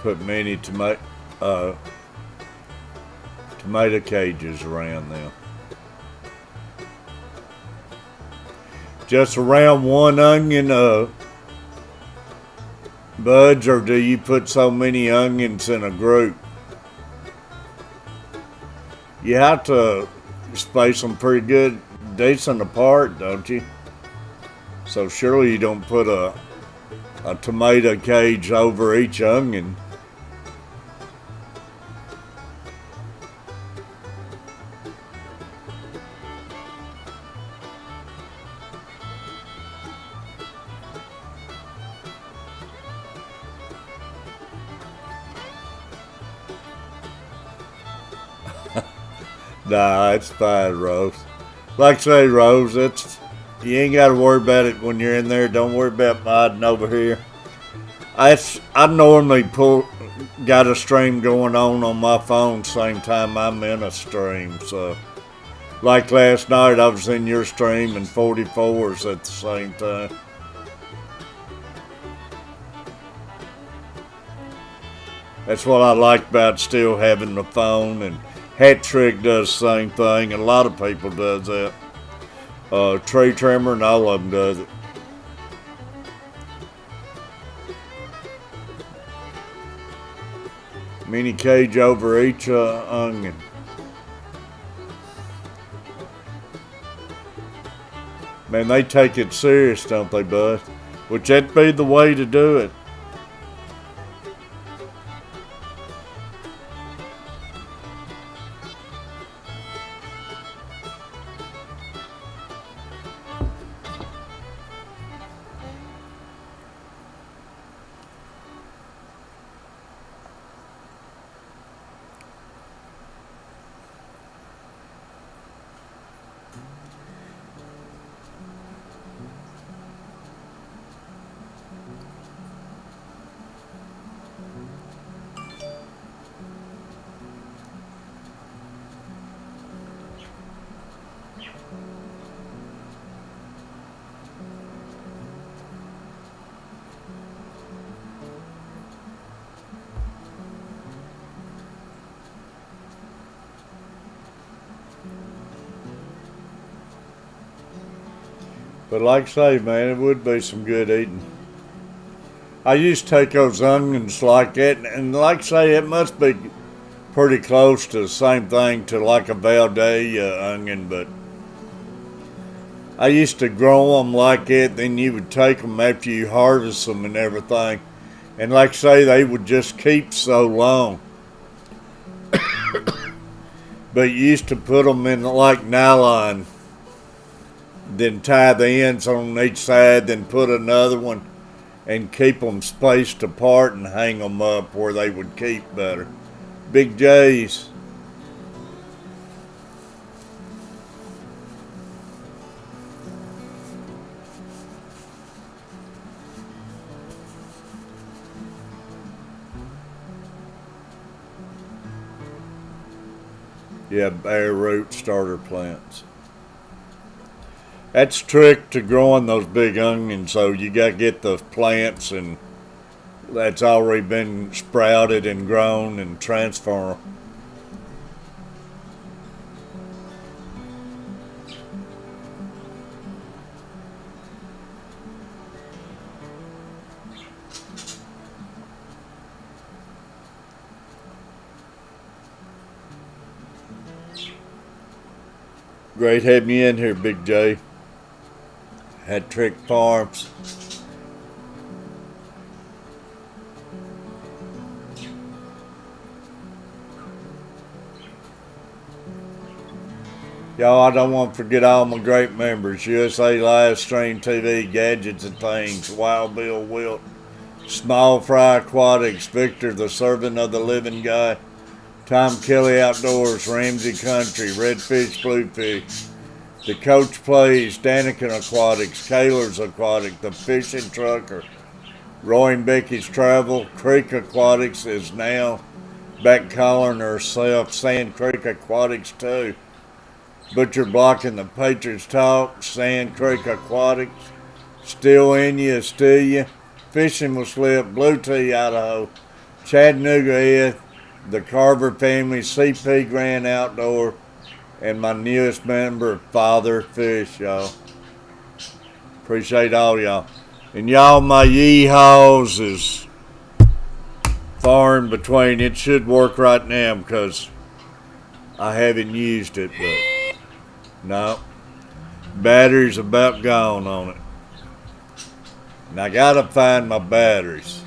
put many tomato cages around them. Just around one onion buds, or do you put so many onions in a group? You have to space them pretty good, decent apart, don't you? So surely you don't put a tomato cage over each onion. Nah, it's fine, Rose. Like I say, Rose, you ain't got to worry about it when you're in there. Don't worry about modding over here. I normally got a stream going on my phone same time I'm in a stream. So, like last night, I was in your stream and 44s at the same time. That's what I like about still having the phone, and Hat Trick does the same thing, and a lot of people does that. Tree Trimmer and all of them does it. Mini cage over each onion. Man, they take it serious, don't they, bud? Which that'd be the way to do it. But like I say, man, it would be some good eating. I used to take those onions like that, and like I say, it must be pretty close to the same thing to like a Valdez onion, but I used to grow them like that, then you would take them after you harvest them and everything. And like I say, they would just keep so long. But you used to put them in like nylon, then tie the ends on each side, then put another one and keep them spaced apart and hang them up where they would keep better. Big J's. Yeah, bare root starter plants. That's the trick to growing those big onions. So you got to get the plants and that's already been sprouted and grown and transfer. Great having you in here, Big J. Hat Trick Farms. Y'all, I don't want to forget all my great members. USA Livestream TV, Gadgets and Things, Wild Bill Wilt, Small Fry Aquatics, Victor the Servant of the Living God, Tom Kelly Outdoors, Ramsey Country, Redfish Bluefish, The Coach Plays, Daniken Aquatics, Kaler's Aquatic, The Fishing Trucker, Roy and Becky's Travel, Creek Aquatics is now back calling herself Sand Creek Aquatics too. Butcher Block and the Patriots Talk, Sand Creek Aquatics, Still in You, Still You, Fishing with Slip, Blue Tea Idaho, Chattanooga Ed, the Carver family, CP Grand Outdoor, and my newest member, Father Fish, y'all. Appreciate all y'all. And y'all, my yeehaws is far in between. It should work right now because I haven't used it, but no. Battery's about gone on it. And I gotta find my batteries.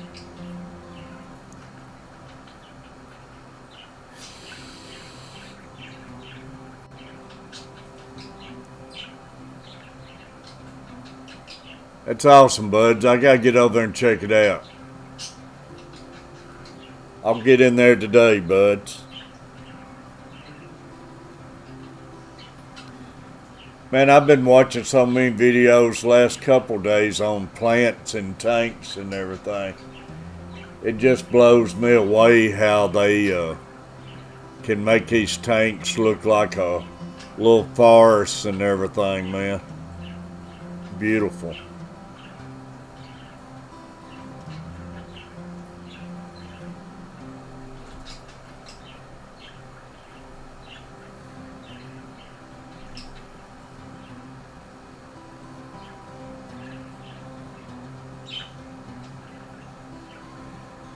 That's awesome, buds. I gotta get over there and check it out. I'll get in there today, buds. Man, I've been watching so many videos last couple days on plants and tanks and everything. It just blows me away how they can make these tanks look like a little forest and everything, man. Beautiful.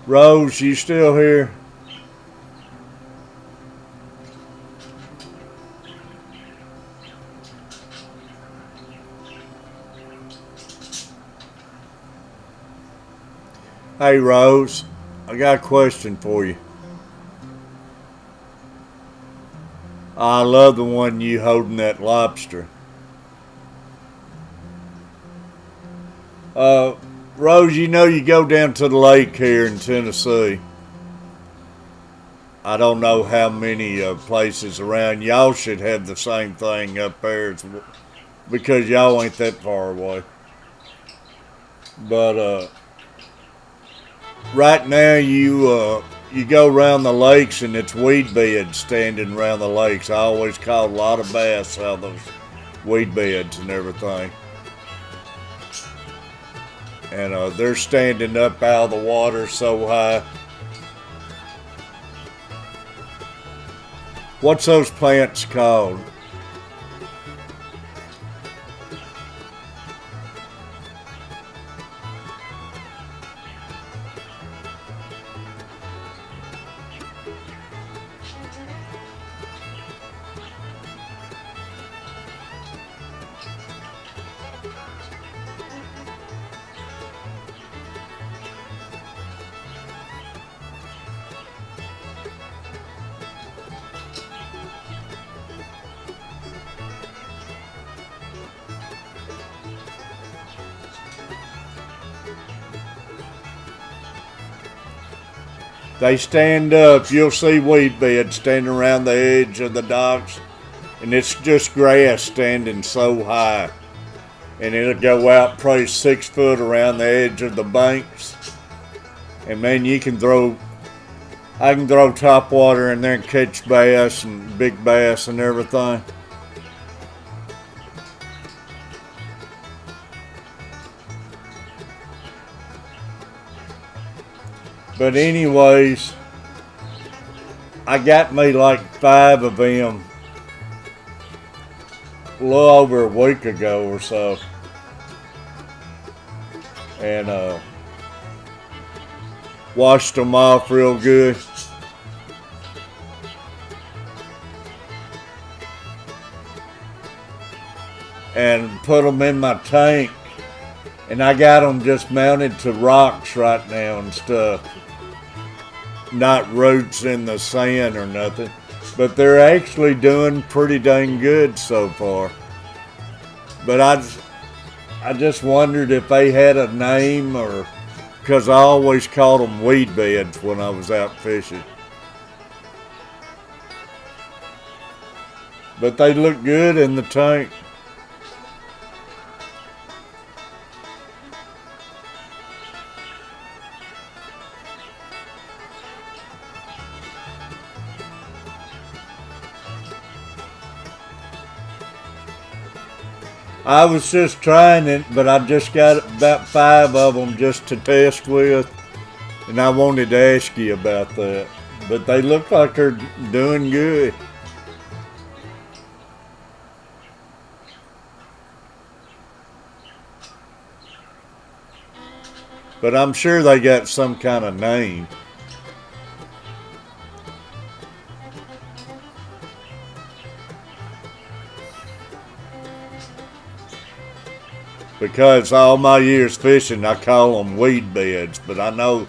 Rose, you still here? Hey, Rose, I got a question for you. I love the one you holding that lobster. Rose, you know you go down to the lake here in Tennessee. I don't know how many places around. Y'all should have the same thing up there because y'all ain't that far away. But right now you go around the lakes and it's weed beds standing around the lakes. I always caught a lot of bass out of those weed beds and everything. And they're standing up out of the water so high. What's those plants called? They stand up. You'll see weed beds standing around the edge of the docks, and it's just grass standing so high. And it'll go out probably 6 foot around the edge of the banks. And man, I can throw top water in there and catch bass and big bass and everything. But anyways, I got me like 5 of them a little over a week ago or so. And washed them off real good. And put them in my tank. And I got them just mounted to rocks right now and stuff. Not roots in the sand or nothing. But they're actually doing pretty dang good so far. But I just wondered if they had a name or... Because I always called them weed beds when I was out fishing. But they look good in the tank. I was just trying it, but I just got about 5 of them just to test with. And I wanted to ask you about that. But they look like they're doing good. But I'm sure they got some kind of name. Because all my years fishing, I call them weed beds. But I know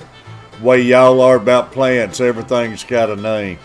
the way y'all are about plants, everything's got a name.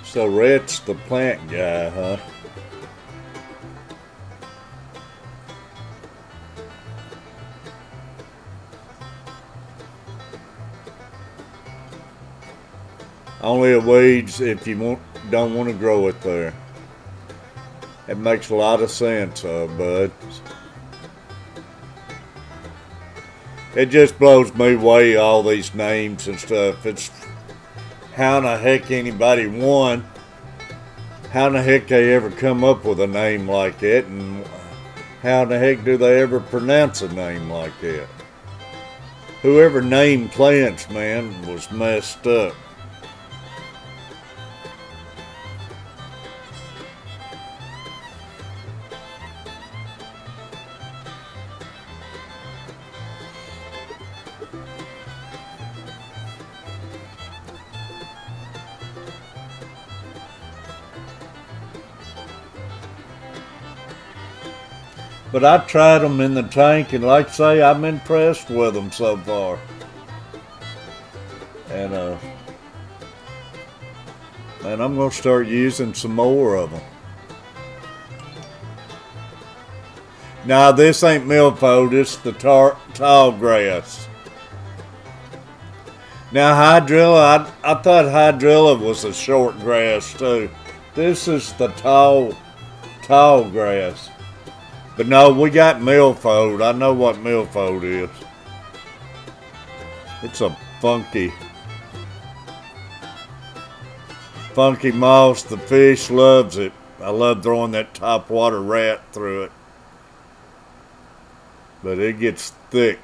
So Rhett's the plant guy, huh? Only a weeds if you don't want to grow it there. It makes a lot of sense, bud. It just blows me away, all these names and stuff. It's how in the heck anybody won? How in the heck they ever come up with a name like that? And how in the heck do they ever pronounce a name like that? Whoever named plants, man, was messed up. But I tried them in the tank, and like I say, I'm impressed with them so far. And man, I'm gonna start using some more of them. Now this ain't milfold, it's the tall grass. Now hydrilla, I thought hydrilla was a short grass too. This is the tall grass. But no, we got milfold. I know what milfold is. It's a funky moss. The fish loves it. I love throwing that topwater rat through it. But it gets thick.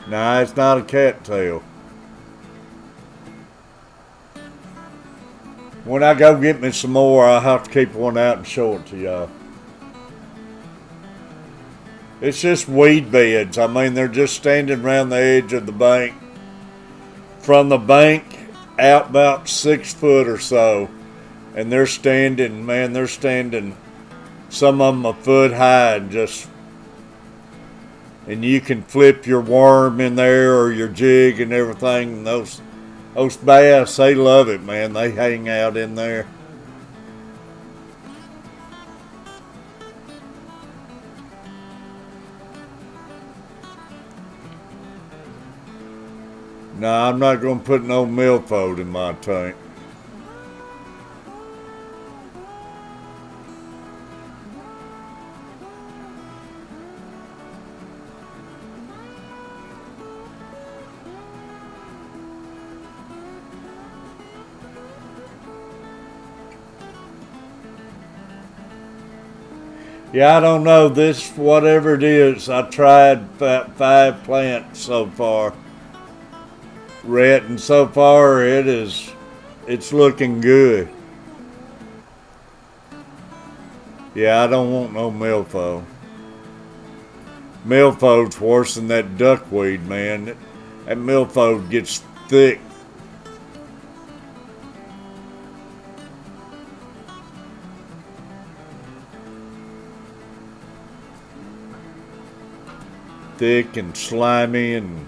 Nah, it's not a cattail. When I go get me some more, I'll have to keep one out and show it to y'all. It's just weed beds. I mean, they're just standing around the edge of the bank. From the bank out about 6 foot or so. And they're standing, man, some of them a foot high and you can flip your worm in there or your jig and everything. And those bass, they love it, man. They hang out in there. No, I'm not going to put no milfold in my tank. Yeah, I don't know. This, whatever it is, I tried 5 plants so far. Rhett, and so far it's looking good. Yeah, I don't want no milfold. Milfold's worse than that duckweed, man. That milfold gets thick. thick and slimy and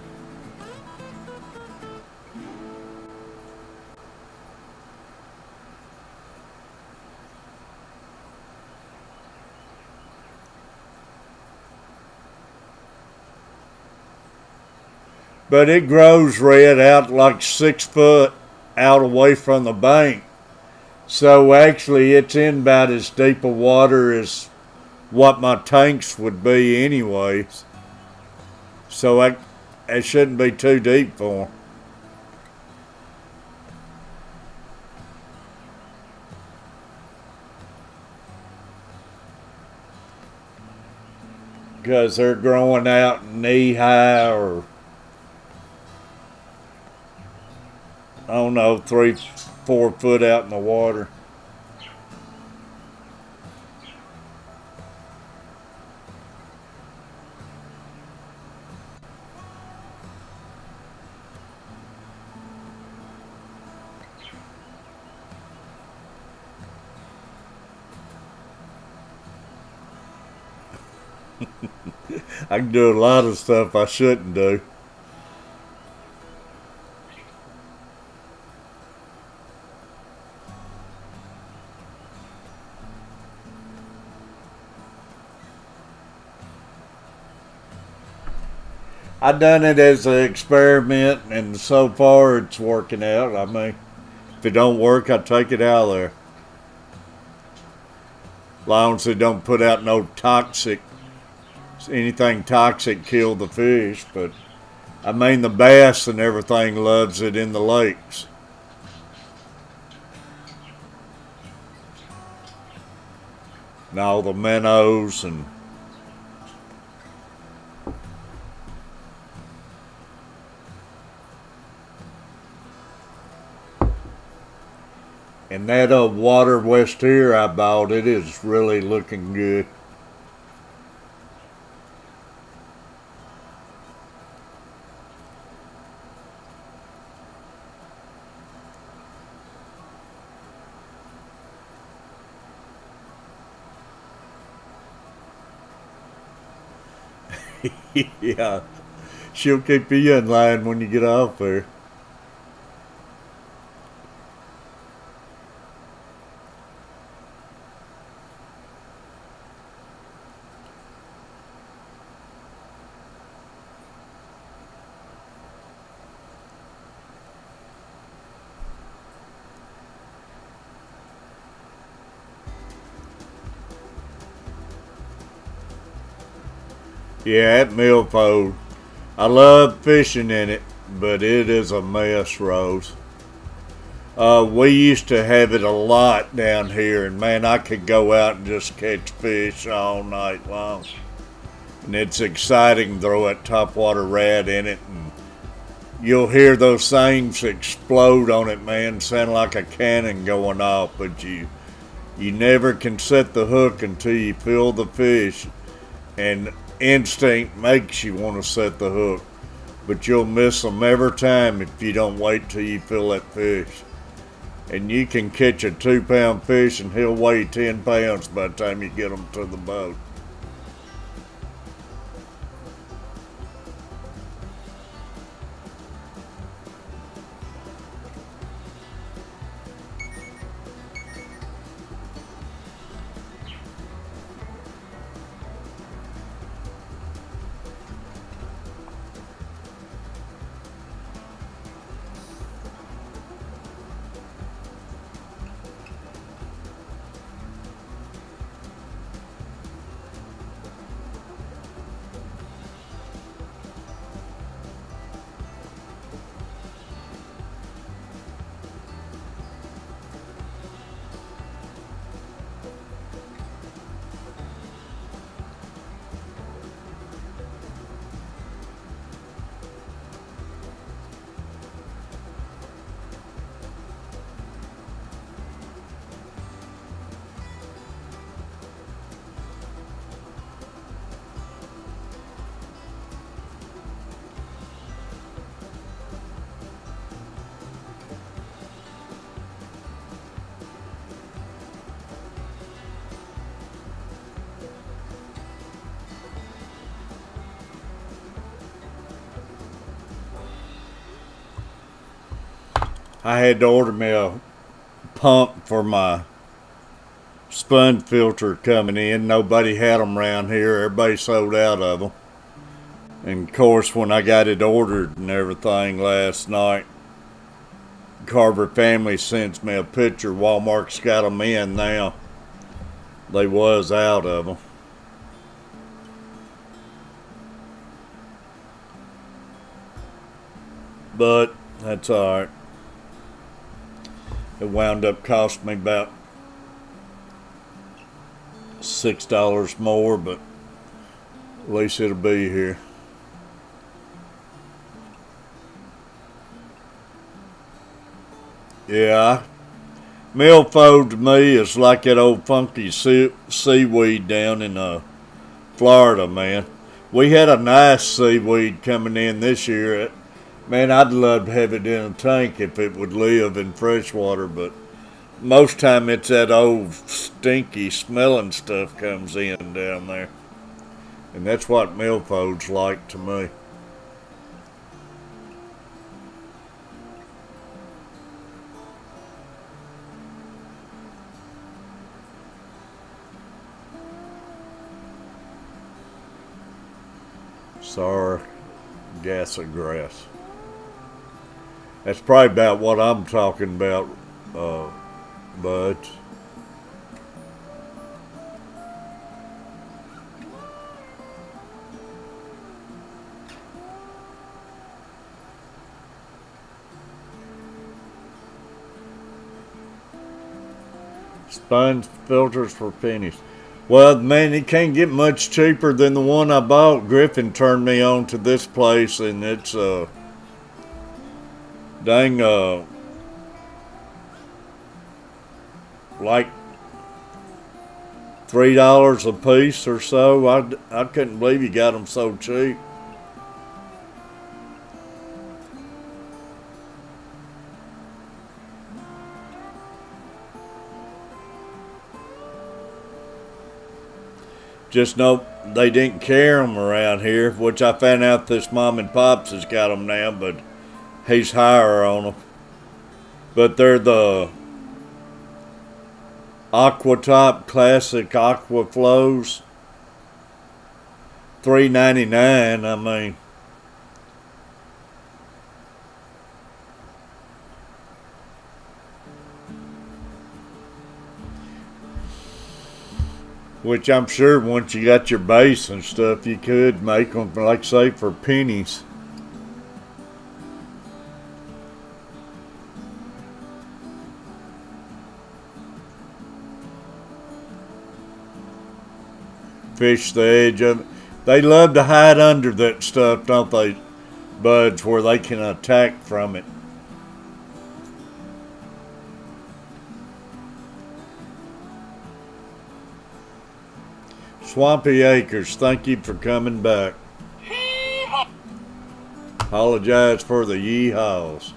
but it grows red out like 6 foot out away from the bank. So actually it's in about as deep a water as what my tanks would be anyways. So it shouldn't be too deep for them. Because they're growing out knee high or I don't know, 3-4 foot out in the water. I can do a lot of stuff I shouldn't do. I done it as an experiment, and so far it's working out. I mean, if it don't work, I take it out of there. As long as it don't put out no toxic, anything toxic kill the fish. But I mean, the bass and everything loves it in the lakes. And all the minnows and that water west here I bought, it is really looking good. Yeah, she'll keep you in line when you get off there. Yeah, that milfoil, I love fishing in it, but it is a mess, Rose. We used to have it a lot down here, and man, I could go out and just catch fish all night long. And it's exciting to throw that topwater rat in it, and you'll hear those things explode on it, man, sound like a cannon going off, but you never can set the hook until you feel the fish, and instinct makes you want to set the hook, but you'll miss them every time if you don't wait till you feel that fish. And you can catch a 2-pound fish and he'll weigh 10 pounds by the time you get him to the boat. I had to order me a pump for my sponge filter coming in. Nobody had them around here. Everybody sold out of them. And of course, when I got it ordered and everything last night, Carver family sends me a picture. Walmart's got them in now. They was out of them. But that's alright. It wound up costing me about $6 more, but at least it'll be here. Yeah, milfold to me is like that old funky seaweed down in Florida, man. We had a nice seaweed coming in this year. Man, I'd love to have it in a tank if it would live in fresh water, but most time it's that old stinky smelling stuff comes in down there. And that's what milfold's like to me. Sour gas of grass. That's probably about what I'm talking about, but sponge filters for pennies. Well, man, it can't get much cheaper than the one I bought. Griffin turned me on to this place, and it's dang like $3 a piece or so. I couldn't believe you got them so cheap. Just know they didn't carry them around here, which I found out this mom and pops has got them now, but he's higher on them. But they're the Aqua Top Classic Aqua Flows. $3.99. I mean, which I'm sure once you got your base and stuff, you could make them, like say, for pennies. Fish the edge of it. They love to hide under that stuff, don't they, buds, where they can attack from it. Swampy Acres, thank you for coming back. Apologize for the yeehaws.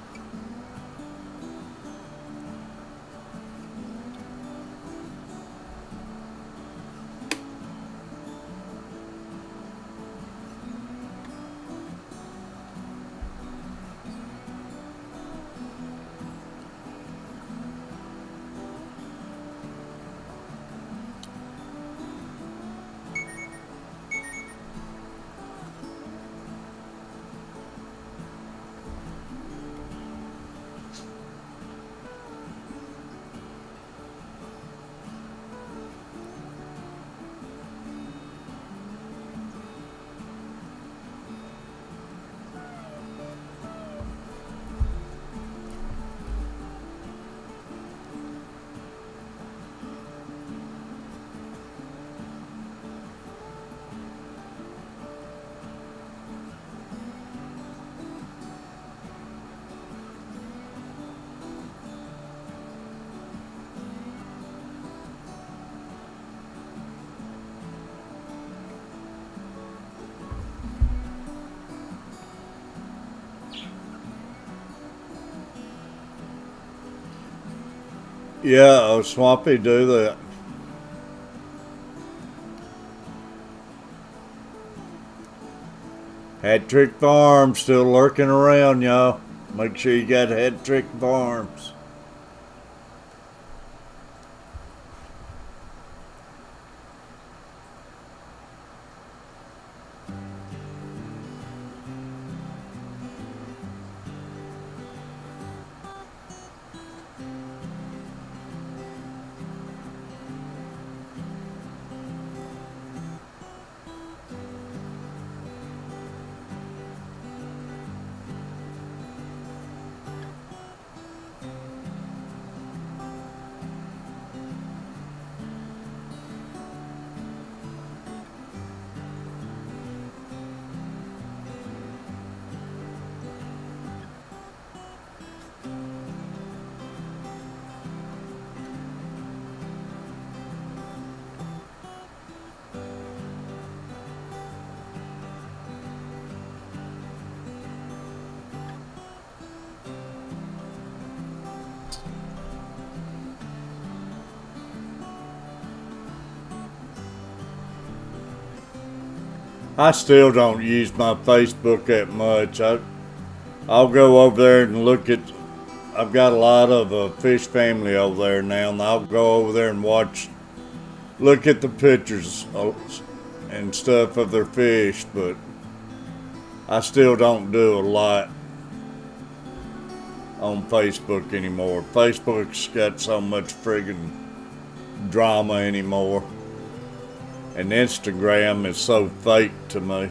Yeah, Swampy, do that. Hat Trick Farm still lurking around, y'all. Make sure you got Hat Trick Farms. I still don't use my Facebook that much. I'll go over there and look at. I've got a lot of fish family over there now, and I'll go over there and look at the pictures and stuff of their fish. But I still don't do a lot on Facebook anymore. Facebook's got so much friggin' drama anymore. And Instagram is so fake to me.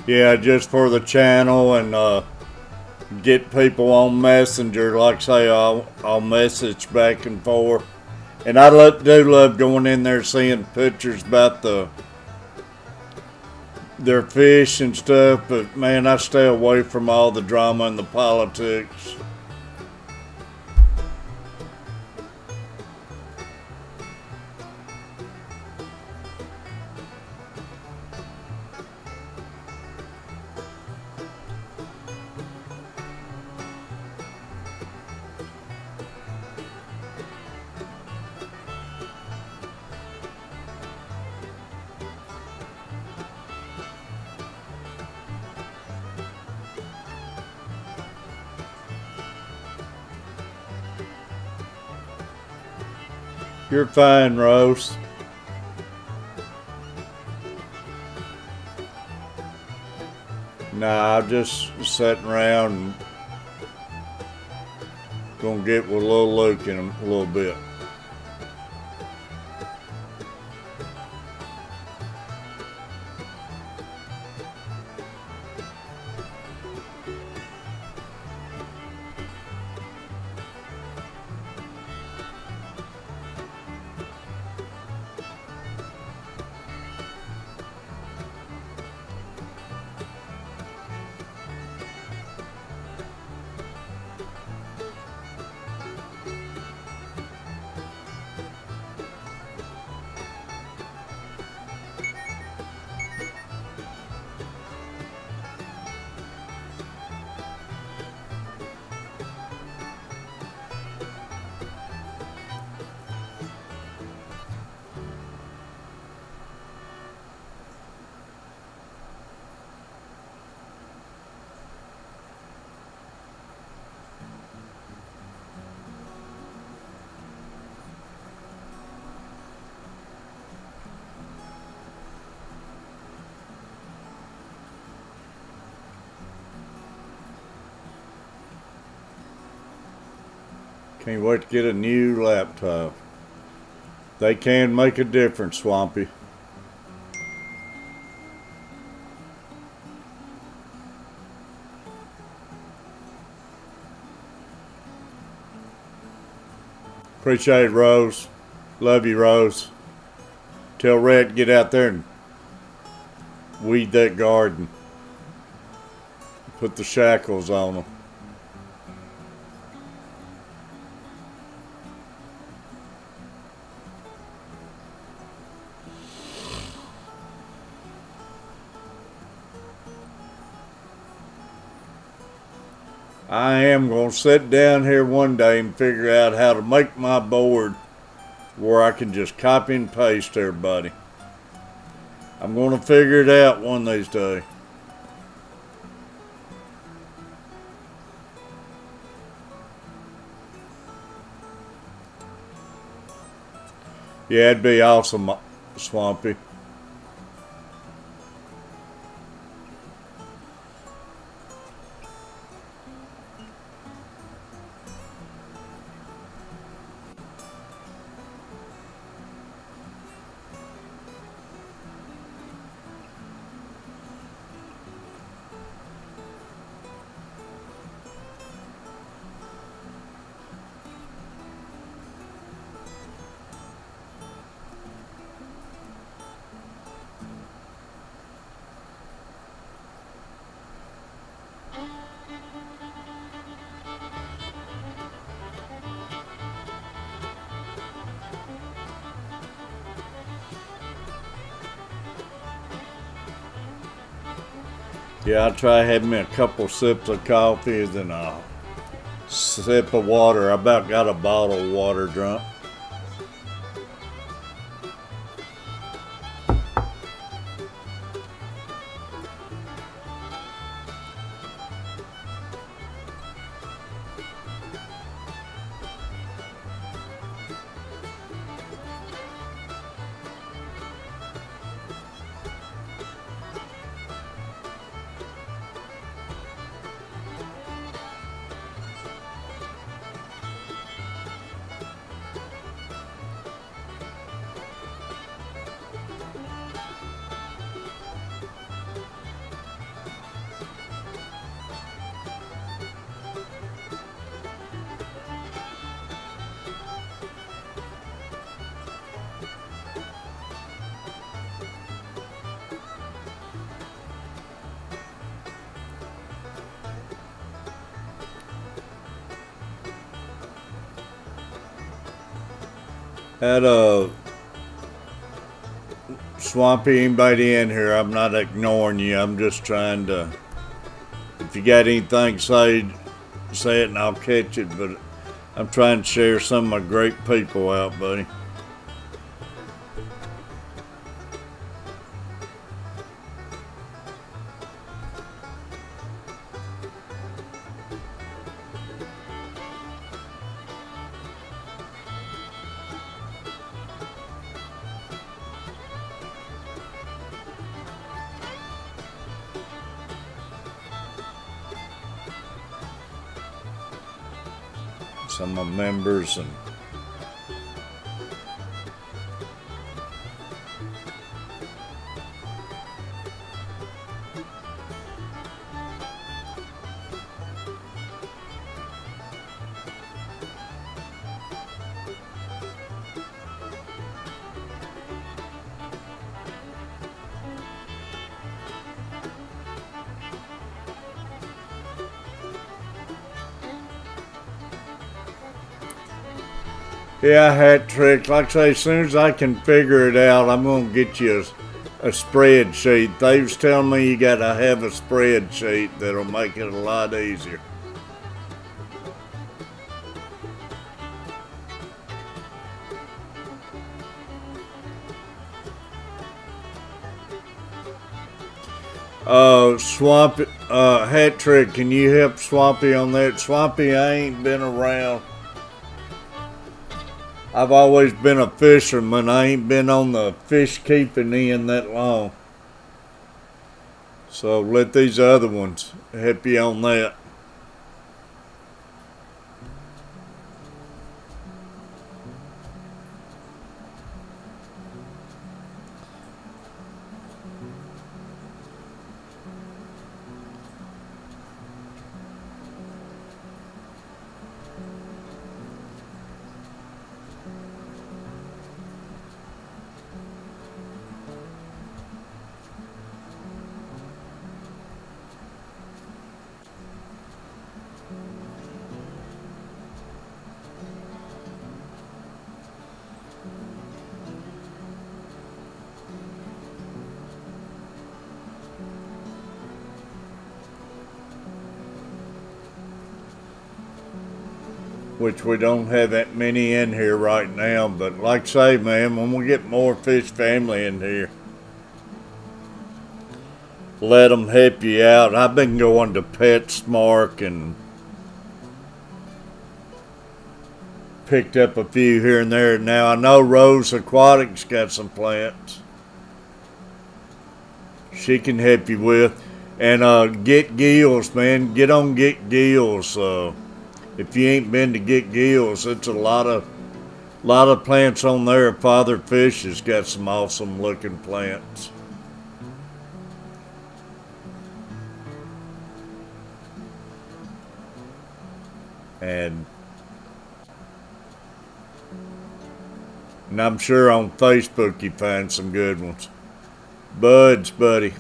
Yeah, just for the channel and get people on Messenger. Like I say, I'll message back and forth. And I do love going in there seeing pictures about their fish and stuff. But man, I stay away from all the drama and the politics. You're fine, Rose. Nah, I'm just sitting around and gonna get with little Luke in a little bit. Can't wait to get a new laptop. They can make a difference, Swampy. Appreciate it, Rose. Love you, Rose. Tell Rhett to get out there and weed that garden. Put the shackles on them. I am going to sit down here one day and figure out how to make my board where I can just copy and paste everybody. I'm going to figure it out one of these days. Yeah, it'd be awesome, Swampy. Yeah, I try having me a couple sips of coffee and a sip of water. I about got a bottle of water drunk. Had Swampy, anybody in here? I'm not ignoring you. I'm just trying to. If you got anything to say it and I'll catch it. But I'm trying to share some of my great people out, buddy. Some of my members and yeah, hat trick. Like I say, as soon as I can figure it out, I'm gonna get you a spreadsheet. They was telling me you gotta have a spreadsheet that'll make it a lot easier. Swampy, hat trick, can you help Swampy on that? Swampy, I ain't been around. I've always been a fisherman. I ain't been on the fish keeping end that long. So let these other ones help you on that. which we don't have that many in here right now. But like I say, man, when we get more fish family in here, let them help you out. I've been going to PetSmart and picked up a few here and there. Now I know Rose Aquatics got some plants she can help you with. And Get Gills, man. Get on Get Gills. If you ain't been to Get Gills, it's a lot of plants on there. Father Fish has got some awesome looking plants. And I'm sure on Facebook you find some good ones. Buds, buddy.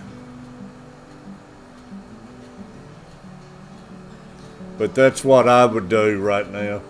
But that's what I would do right now.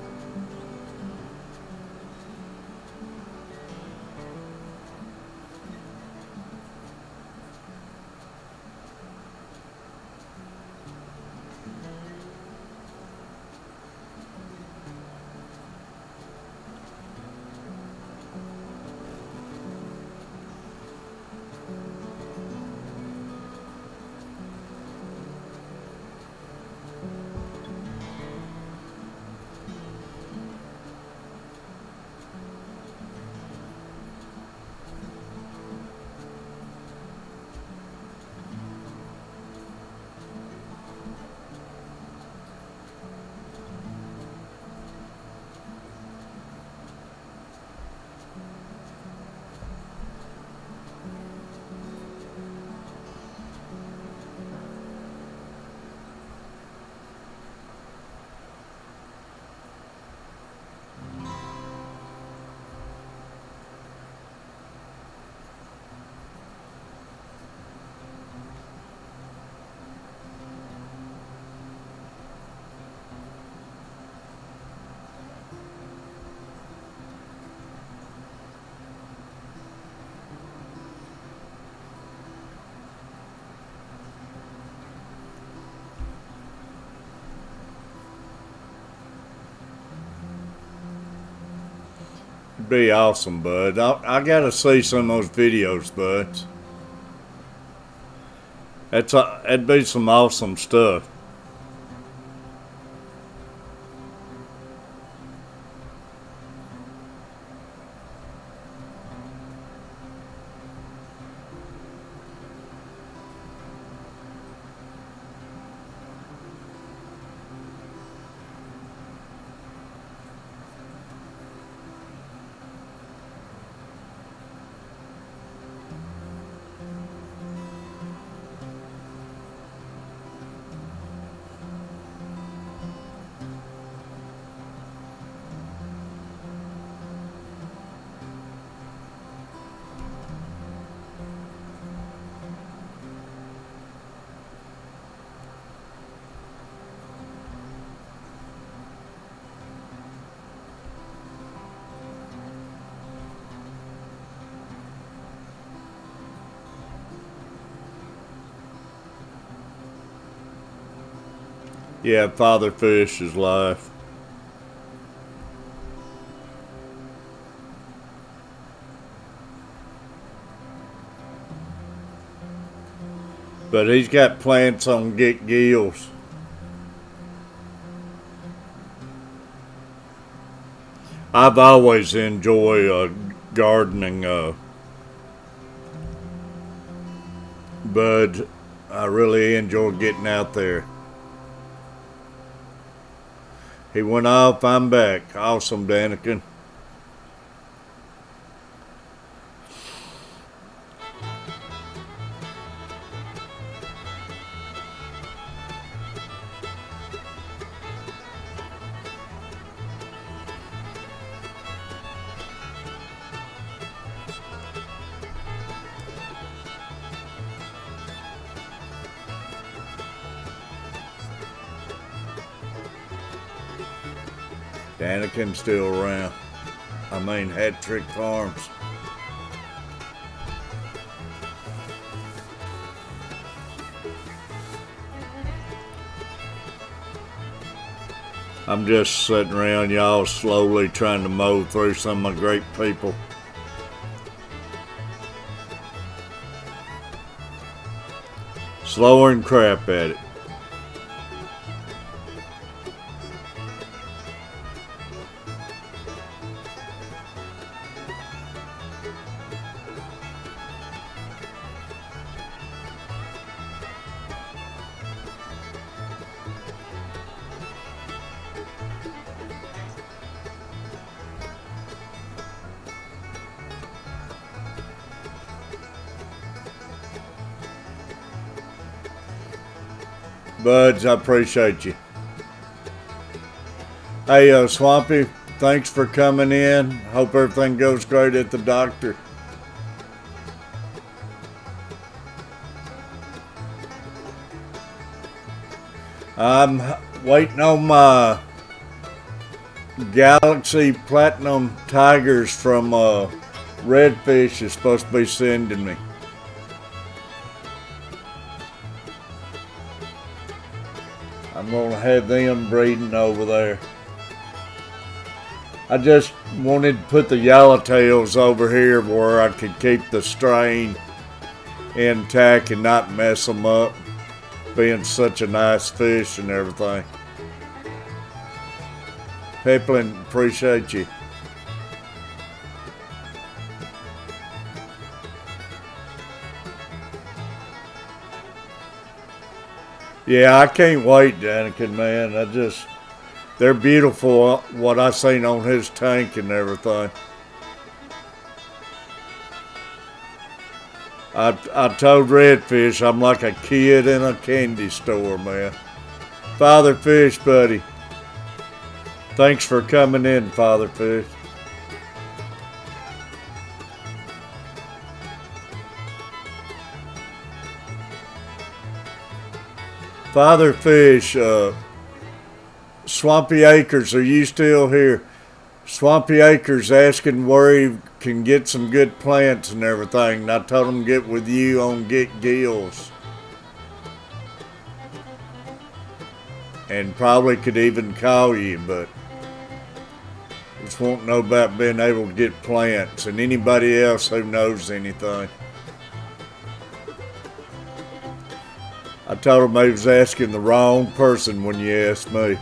Be awesome, bud. I gotta see some of those videos, bud. That'd be some awesome stuff. Yeah, Father Fish is live. But he's got plants on Get Gills. I've always enjoyed gardening, bud. I really enjoy getting out there. He went off, I'm back. Awesome, Daniken. Daniken's still around. I mean, Hat Trick Farms. I'm just sitting around, y'all, slowly trying to mow through some of my great people. Slower than crap at it. Buds, I appreciate you. Hey, Swampy, thanks for coming in. Hope everything goes great at the doctor. I'm waiting on my Galaxy Platinum Tigers from Redfish is supposed to be sending me. I'm going to have them breeding over there. I just wanted to put the yellowtails over here where I could keep the strain intact and not mess them up, being such a nice fish and everything. Piplin, appreciate you. Yeah, I can't wait, Danica, man. They're beautiful, what I seen on his tank and everything. I told Redfish I'm like a kid in a candy store, man. Father Fish, buddy. Thanks for coming in, Father Fish. Father Fish, Swampy Acres, are you still here? Swampy Acres asking where he can get some good plants and everything. And I told him to get with you on Get Gills. And probably could even call you, but just won't know about being able to get plants. And anybody else who knows anything. I told him he was asking the wrong person when you asked me.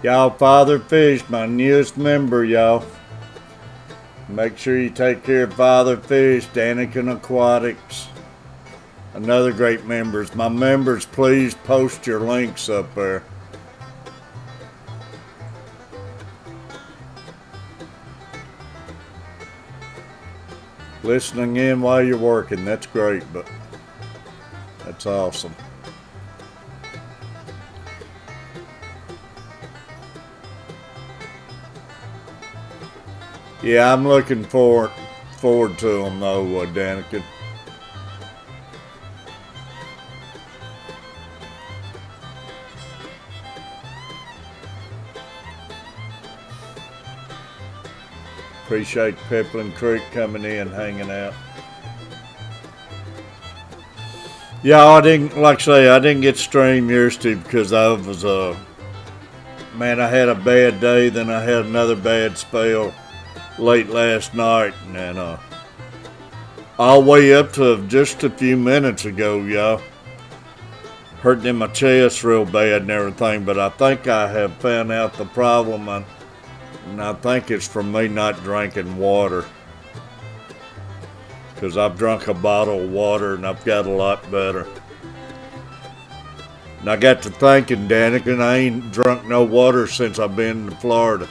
Y'all, Father Fish, my newest member, y'all. Make sure you take care of Father Fish, Daniken Aquatics. Another great members. My members, please post your links up there. Listening in while you're working, that's great, but that's awesome. Yeah, I'm looking forward to them though, Danica. Appreciate Piplin Creek coming in, hanging out. Yeah, I didn't, like I say, I didn't get stream yesterday because I was, man, I had a bad day, then I had another bad spell late last night, and all the way up to just a few minutes ago, y'all. Hurting in my chest real bad and everything, but I think I have found out the problem, and I think it's from me not drinking water. Because I've drunk a bottle of water and I've got a lot better. And I got to thinking, Danica, I ain't drunk no water since I've been to Florida.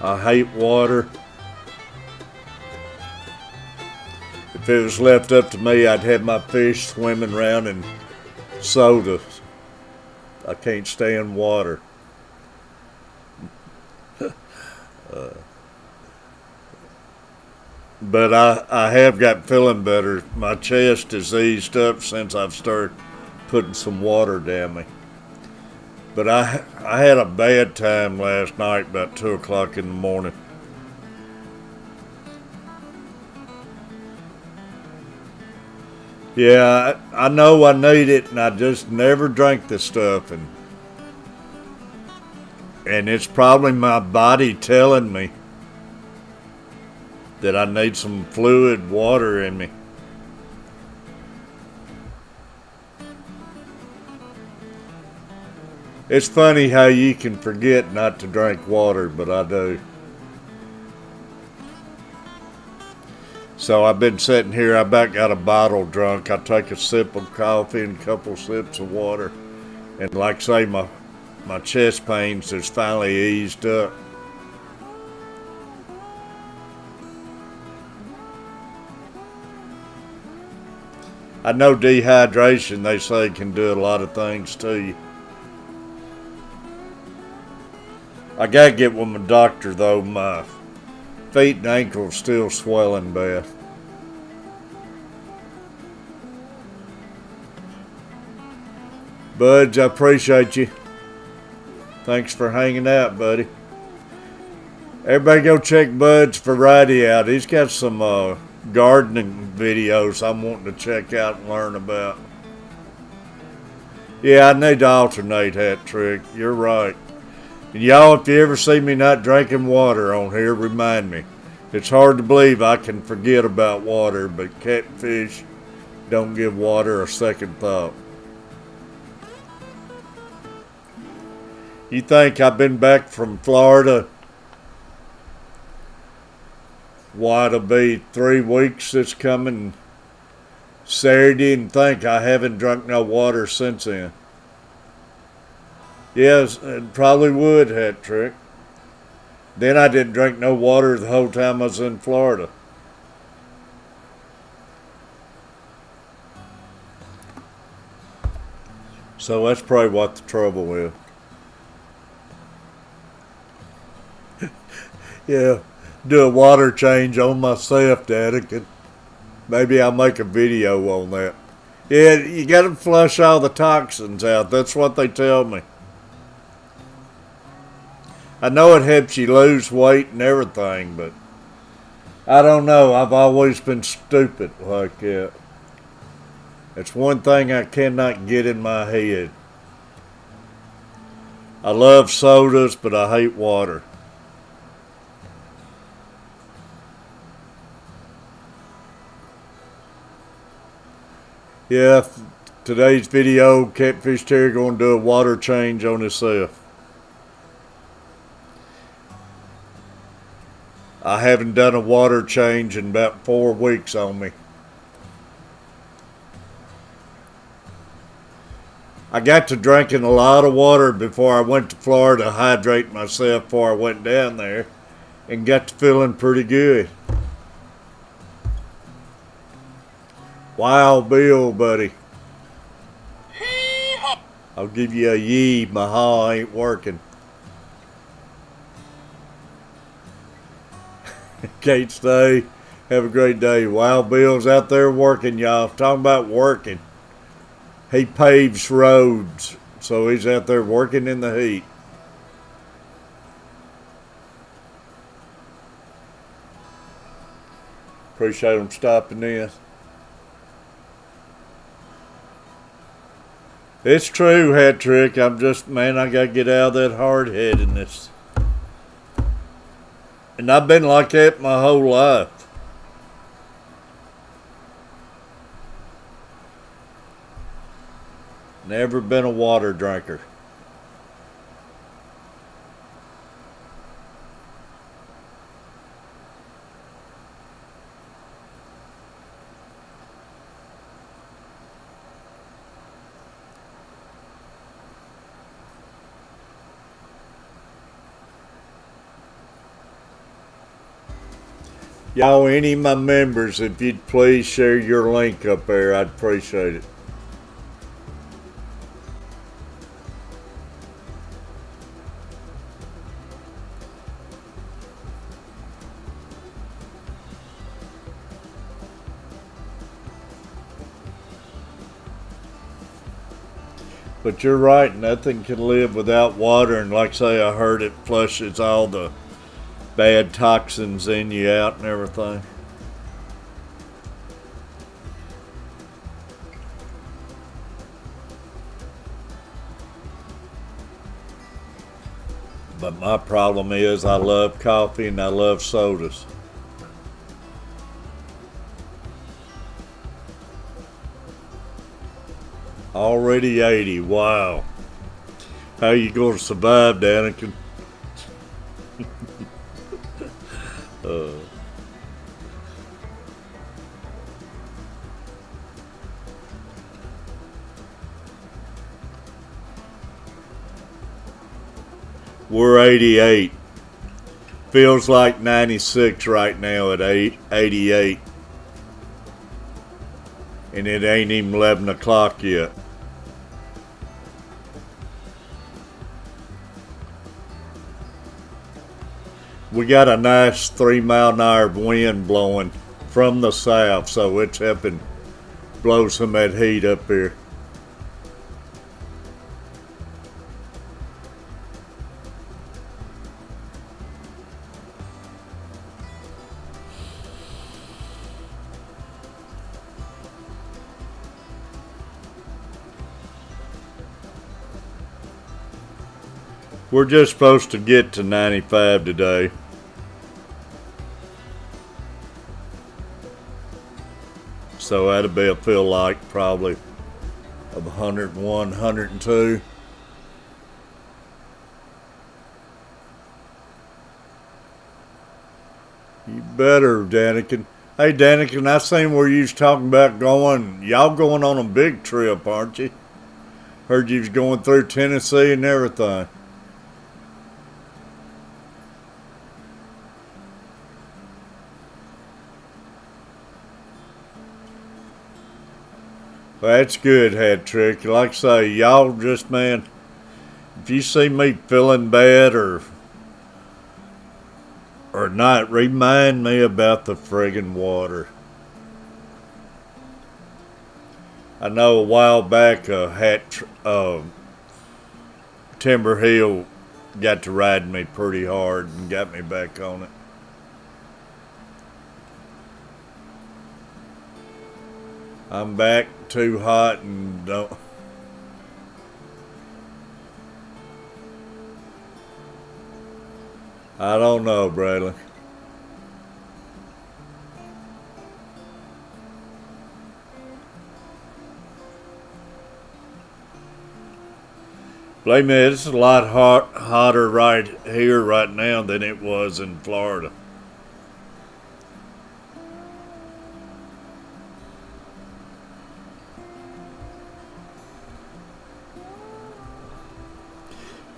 I hate water. If it was left up to me, I'd have my fish swimming around in soda. I can't stand water. But I have got feeling better. My chest has eased up since I've started putting some water down me. But I had a bad time last night about 2 o'clock in the morning. Yeah, I know I need it, and I just never drank the stuff, and it's probably my body telling me that I need some fluid water in me. It's funny how you can forget not to drink water, but I do. So I've been sitting here, I about got a bottle drunk. I take a sip of coffee and a couple sips of water. And like I say, my chest pains has finally eased up. I know dehydration, they say, can do a lot of things to you. I gotta get with my doctor though. My feet and ankles still swelling bad. Buds, I appreciate you. Thanks for hanging out, buddy. Everybody go check Bud's variety out. He's got some gardening videos I'm wanting to check out and learn about. Yeah, I need to alternate that trick. You're right. And y'all, if you ever see me not drinking water on here, remind me. It's hard to believe I can forget about water, but Catfish don't give water a second thought. You think I've been back from Florida? Why, it'll be 3 weeks this coming Saturday, and think I haven't drunk no water since then. Yes, it probably would, hat trick. Then I didn't drink no water the whole time I was in Florida. So that's probably what the trouble is. Yeah, do a water change on myself, Daddy. Maybe I'll make a video on that. Yeah, you gotta flush all the toxins out. That's what they tell me. I know it helps you lose weight and everything, but I don't know. I've always been stupid like that. It's one thing I cannot get in my head. I love sodas, but I hate water. Yeah, today's video, Catfish Terry going to do a water change on himself. I haven't done a water change in about 4 weeks on me. I got to drinking a lot of water before I went to Florida to hydrate myself before I went down there, and got to feeling pretty good. Wild Bill, buddy. I'll give you a yee. My haw ain't working. Can't stay. Have a great day. Wild Bill's out there working, y'all. Talking about working. He paves roads, so he's out there working in the heat. Appreciate him stopping in. It's true, hat trick. I'm just, man, I gotta get out of that hard-headedness. And I've been like that my whole life. Never been a water drinker. Y'all, any of my members, if you'd please share your link up there, I'd appreciate it. But you're right, nothing can live without water, and like I say, I heard it flushes all the bad toxins in you out and everything. But my problem is I love coffee and I love sodas. Already 80, wow. How you gonna survive, Danica? We're 88. Feels like 96 right now at 88. And it ain't even 11 o'clock yet. We got a nice 3-mile-an-hour wind blowing from the south, so it's helping blow some of that heat up here. We're just supposed to get to 95 today. So that'll be a feel like probably of 101, 102. You better, Danikin. Hey, Danikin, I seen where you was talking about going. Y'all going on a big trip, aren't you? Heard you was going through Tennessee and everything. Well, that's good, Hat Trick. Like I say, y'all just, man, if you see me feeling bad or not, remind me about the friggin' water. I know a while back, Timber Hill got to riding me pretty hard and got me back on it. I'm back too hot and don't. I don't know, Bradley. Believe me, it's a lot hotter right here right now than it was in Florida.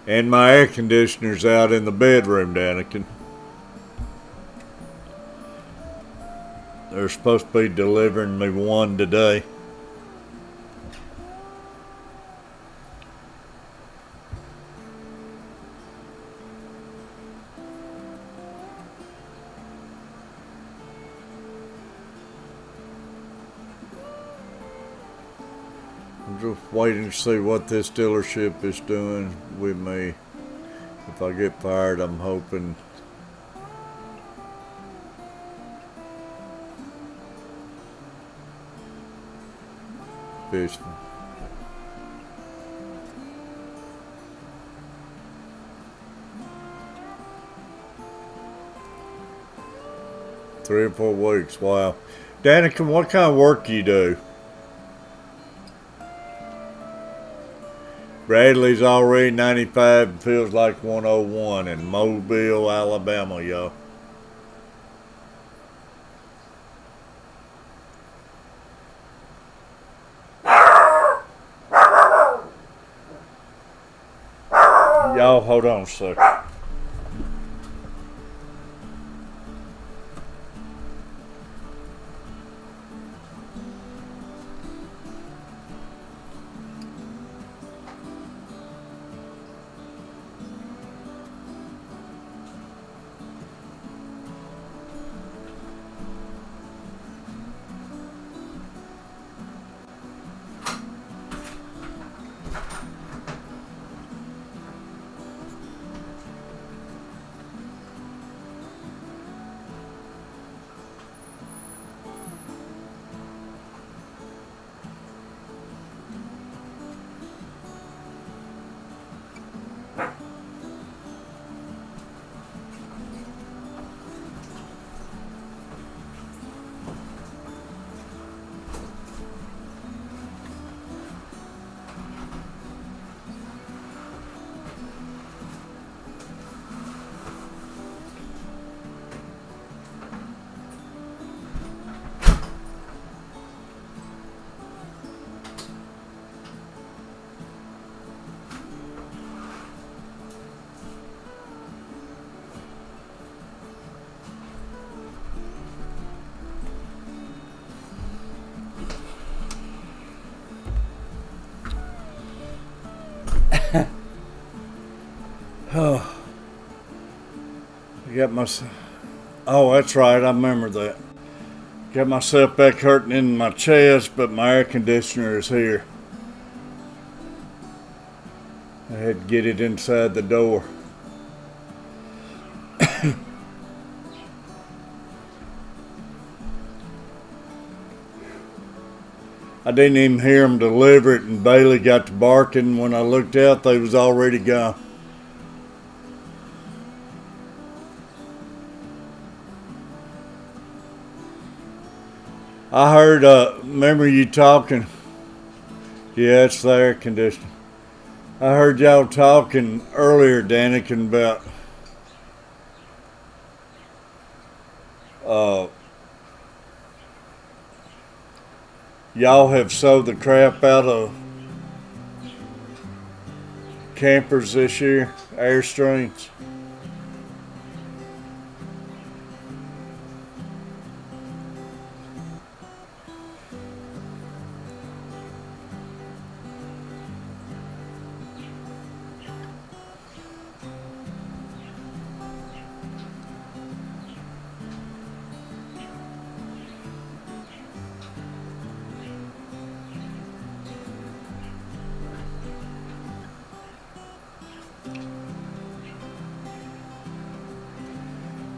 And my air conditioner's out in the bedroom, Danikin. They're supposed to be delivering me one today. I'm just waiting to see what this dealership is doing with me. If I get fired, I'm hoping. Fishing. Three or 4 weeks, wow. Danica, what kind of work do you do? Bradley's already 95 and feels like 101 in Mobile, Alabama, y'all. Y'all, hold on a second. Oh, I got my. Oh, that's right. I remember that. Got myself back hurting in my chest, but my air conditioner is here. I had to get it inside the door. I didn't even hear them deliver it, and Bailey got to barking. When I looked out, they was already gone. I heard, remember you talking? Yeah, it's the air conditioner. I heard y'all talking earlier, Danikin, about y'all have sold the crap out of campers this year, Airstreams.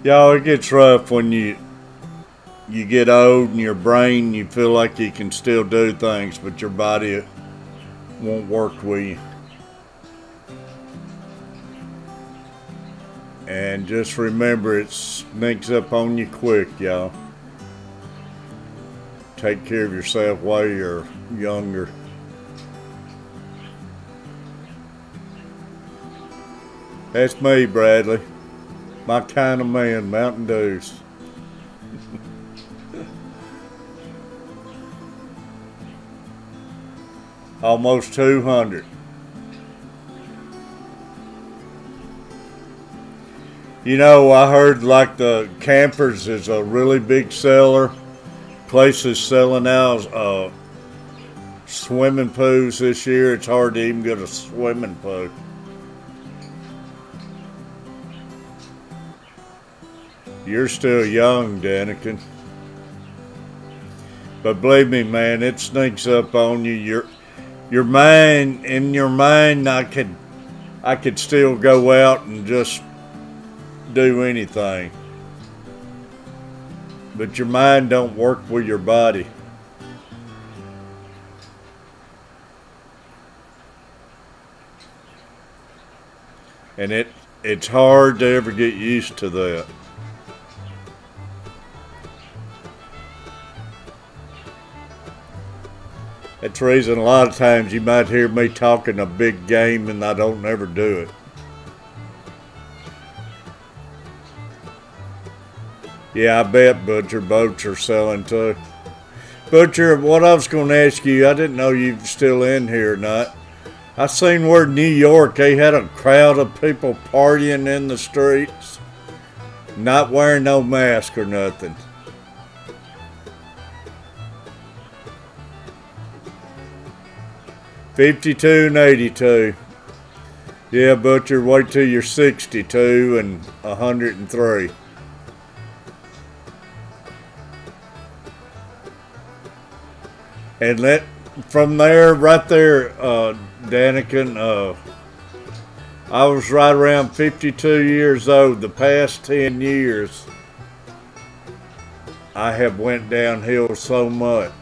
Y'all, it gets rough when you get old and your brain, you feel like you can still do things, but your body won't work with you. And just remember, it sneaks up on you quick, y'all. Take care of yourself while you're younger. That's me, Bradley. My kind of man, Mountain Dews. Almost 200. You know, I heard like the campers is a really big seller. Places selling out swimming pools this year. It's hard to even get a swimming pool. You're still young, Danikin. But believe me, man, it sneaks up on you. Your mind, in your mind, I could still go out and just do anything. But your mind don't work with your body. And it's hard to ever get used to that. That's the reason a lot of times you might hear me talking a big game and I don't ever do it. Yeah, I bet Butcher boats are selling too. Butcher, what I was going to ask you, I didn't know you were still in here or not. I seen where New York, they had a crowd of people partying in the streets, not wearing no mask or nothing. $52 and $82. Yeah, Butcher, wait till you're 62 and 103. And from there, right there, Danikin, I was right around 52 years old. The past 10 years, I have went downhill so much.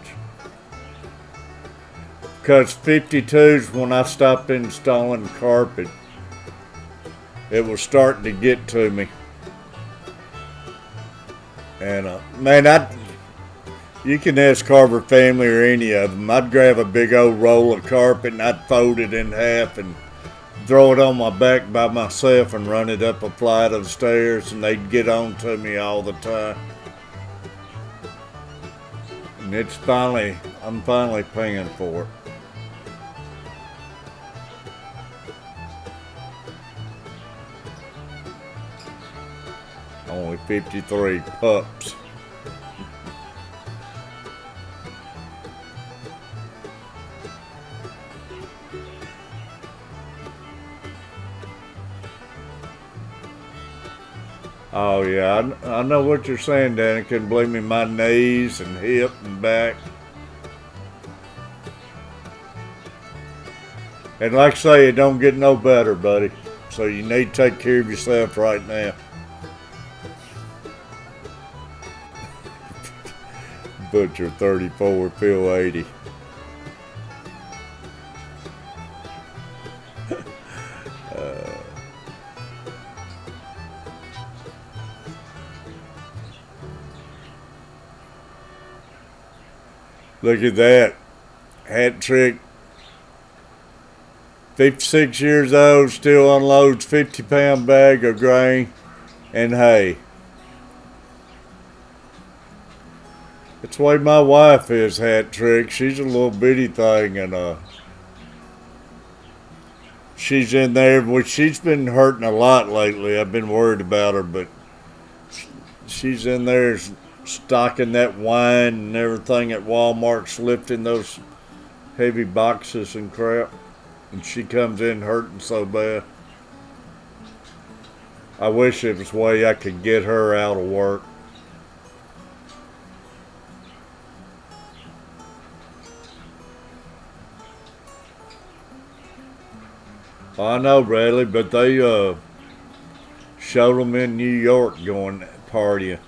Because 52 is when I stopped installing carpet. It was starting to get to me. And man, you can ask Carver family or any of them. I'd grab a big old roll of carpet and I'd fold it in half and throw it on my back by myself and run it up a flight of stairs, and they'd get on to me all the time. And I'm finally paying for it. Only 53 pups. Oh yeah, I know what you're saying, Danny. Couldn't believe me, my knees and hip and back. And like I say, it don't get no better, buddy. So you need to take care of yourself right now. Butcher 34, Phil 80. Look at that. Hat trick. 56 years old, still unloads 50-pound bag of grain and hay. That's the way my wife is, Hat trick. She's a little bitty thing, and she's in there. Well, she's been hurting a lot lately. I've been worried about her, but she's in there stocking that wine and everything at Walmart's, lifting those heavy boxes and crap. And she comes in hurting so bad. I wish it was a way I could get her out of work. I know, Bradley, but they showed them in New York going partying.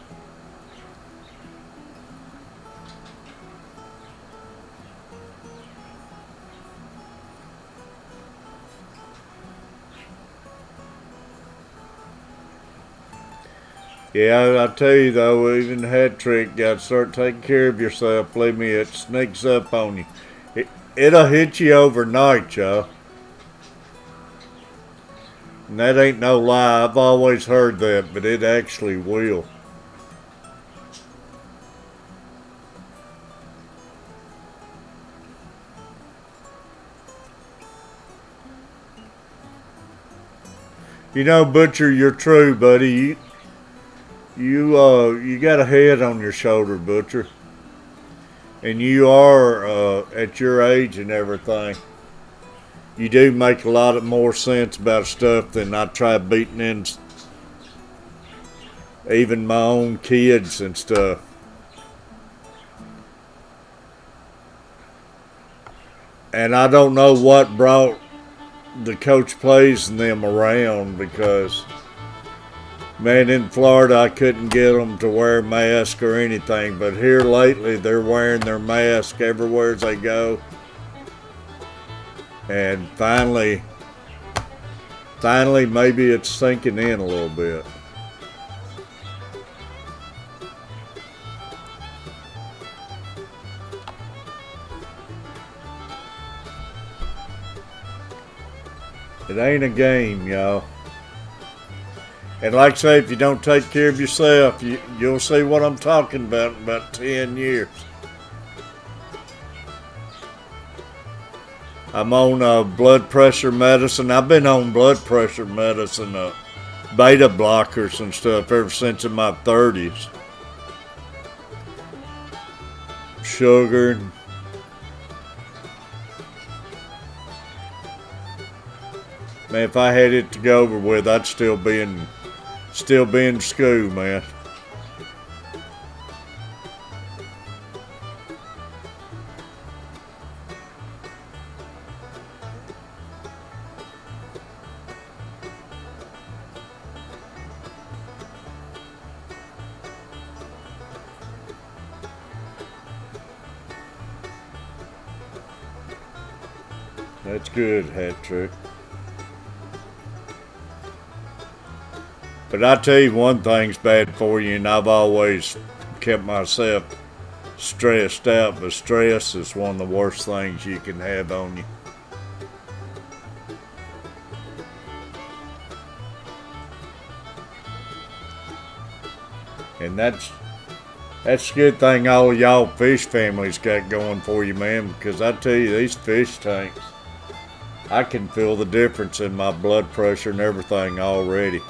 Yeah, I tell you though, even Hat trick, got to start taking care of yourself. Believe me, it sneaks up on you. It'll hit you overnight, y'all. And that ain't no lie. I've always heard that, but it actually will. You know, Butcher, you're true, buddy. You got a head on your shoulder, Butcher. And you are, at your age and everything, you do make a lot of more sense about stuff than I try beating in even my own kids and stuff. And I don't know what brought the coach plays and them around, because man, in Florida I couldn't get them to wear a mask or anything, but here lately they're wearing their mask everywhere as they go. And finally maybe it's sinking in a little bit. It ain't a game, y'all. And like I say, if you don't take care of yourself, you'll see what I'm talking about in about 10 years. I'm on blood pressure medicine. I've been on blood pressure medicine, beta blockers and stuff ever since in my 30s. Sugar. Man, if I had it to go over with, I'd still be in school, man. That's good, Hat trick. But I tell you, one thing's bad for you, and I've always kept myself stressed out, but stress is one of the worst things you can have on you. And that's a good thing all y'all fish families got going for you, man, because I tell you, these fish tanks, I can feel the difference in my blood pressure and everything already.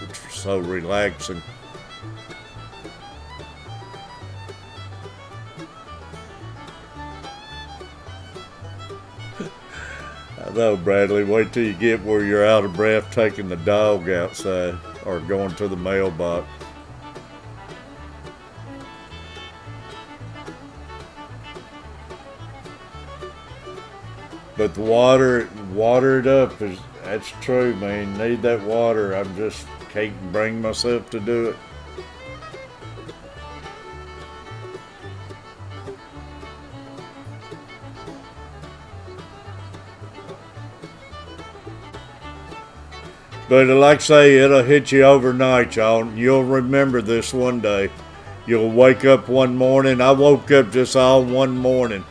It's so relaxing. though, Bradley. Wait till you get where you're out of breath taking the dog outside or going to the mailbox. But the water it up that's true, man. Need that water. I just can't bring myself to do it. But like I say, it'll hit you overnight, y'all. You'll remember this one day. You'll wake up one morning. I woke up just all one morning.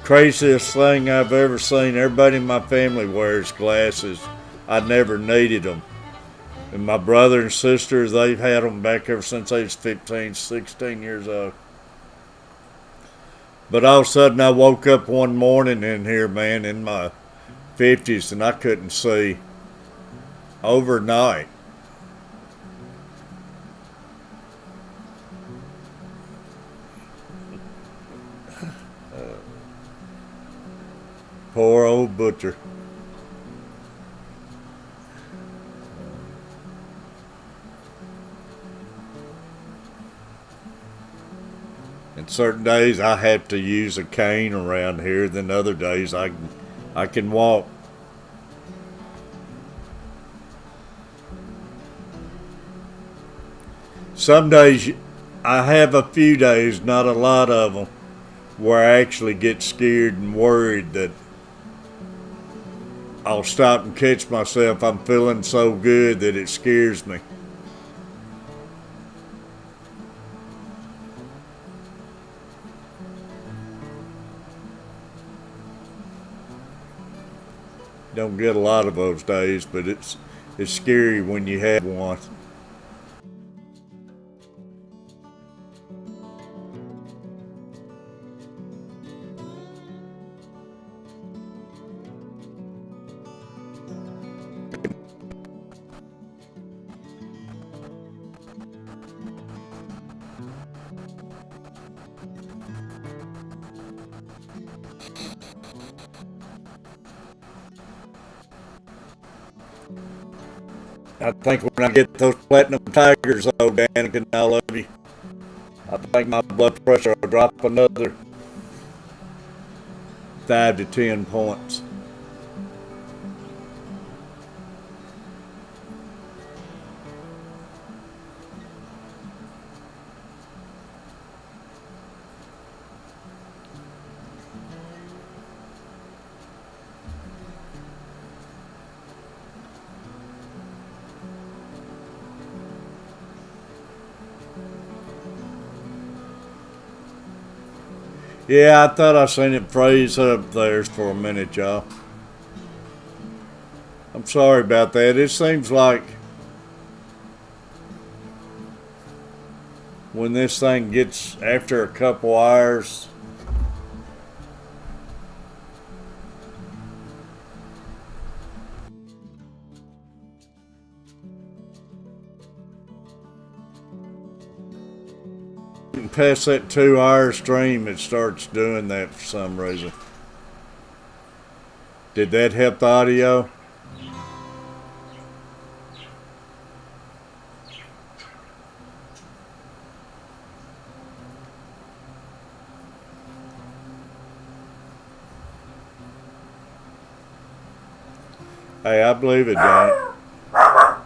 Craziest thing I've ever seen. Everybody in my family wears glasses. I never needed them. And my brother and sisters, they've had them back ever since they was 15, 16 years old. But all of a sudden I woke up one morning in here, man, in my 50s, and I couldn't see. Overnight. Poor old butcher. And certain days I have to use a cane around here, then other days I can walk. Some days, I have a few days, not a lot of them, where I actually get scared and worried that I'll stop and catch myself. I'm feeling so good that it scares me. Don't get a lot of those days, but it's scary when you have one. I think when I get those platinum tigers, though, Danica, I love you. I think my blood pressure will drop another 5 to 10 points. Yeah, I thought I seen it freeze up there for a minute, y'all. I'm sorry about that. It seems like when this thing gets after a couple hours, past that 2 hour stream, it starts doing that for some reason. Did that help the audio? Hey, I believe it, Dan. I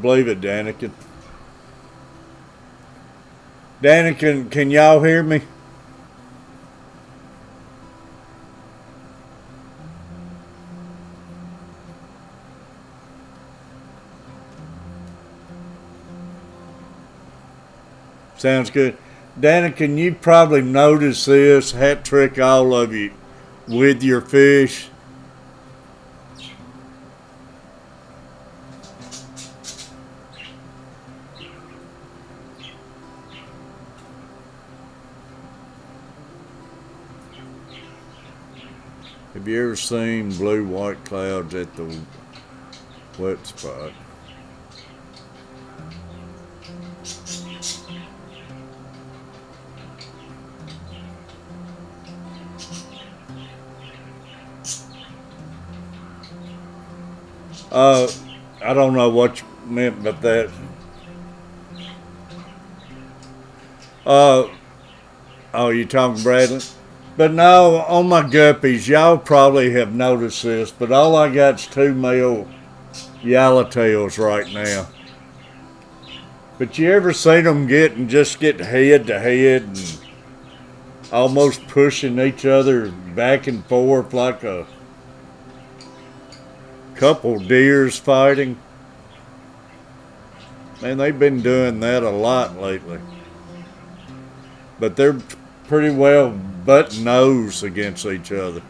believe it, Danica. Danica, can y'all hear me? Sounds good. Danica, you probably noticed this hat trick, all of you, with your fish. Have you ever seen blue white clouds at the wet spot? I don't know what you meant by that. Oh, you talking Bradley? But no, on my guppies, y'all probably have noticed this, but all I got's 2 male yellowtails right now. But you ever seen them get head to head and almost pushing each other back and forth like a couple deers fighting? Man, they've been doing that a lot lately. But they're pretty well butt nose against each other.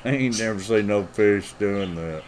I ain't never seen no fish doing that.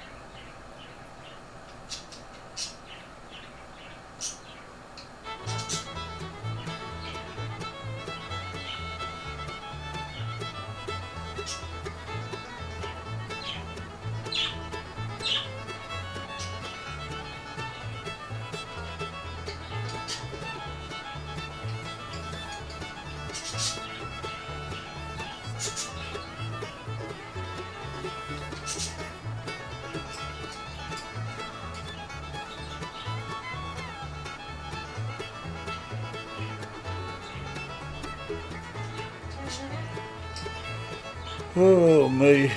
Oh, me.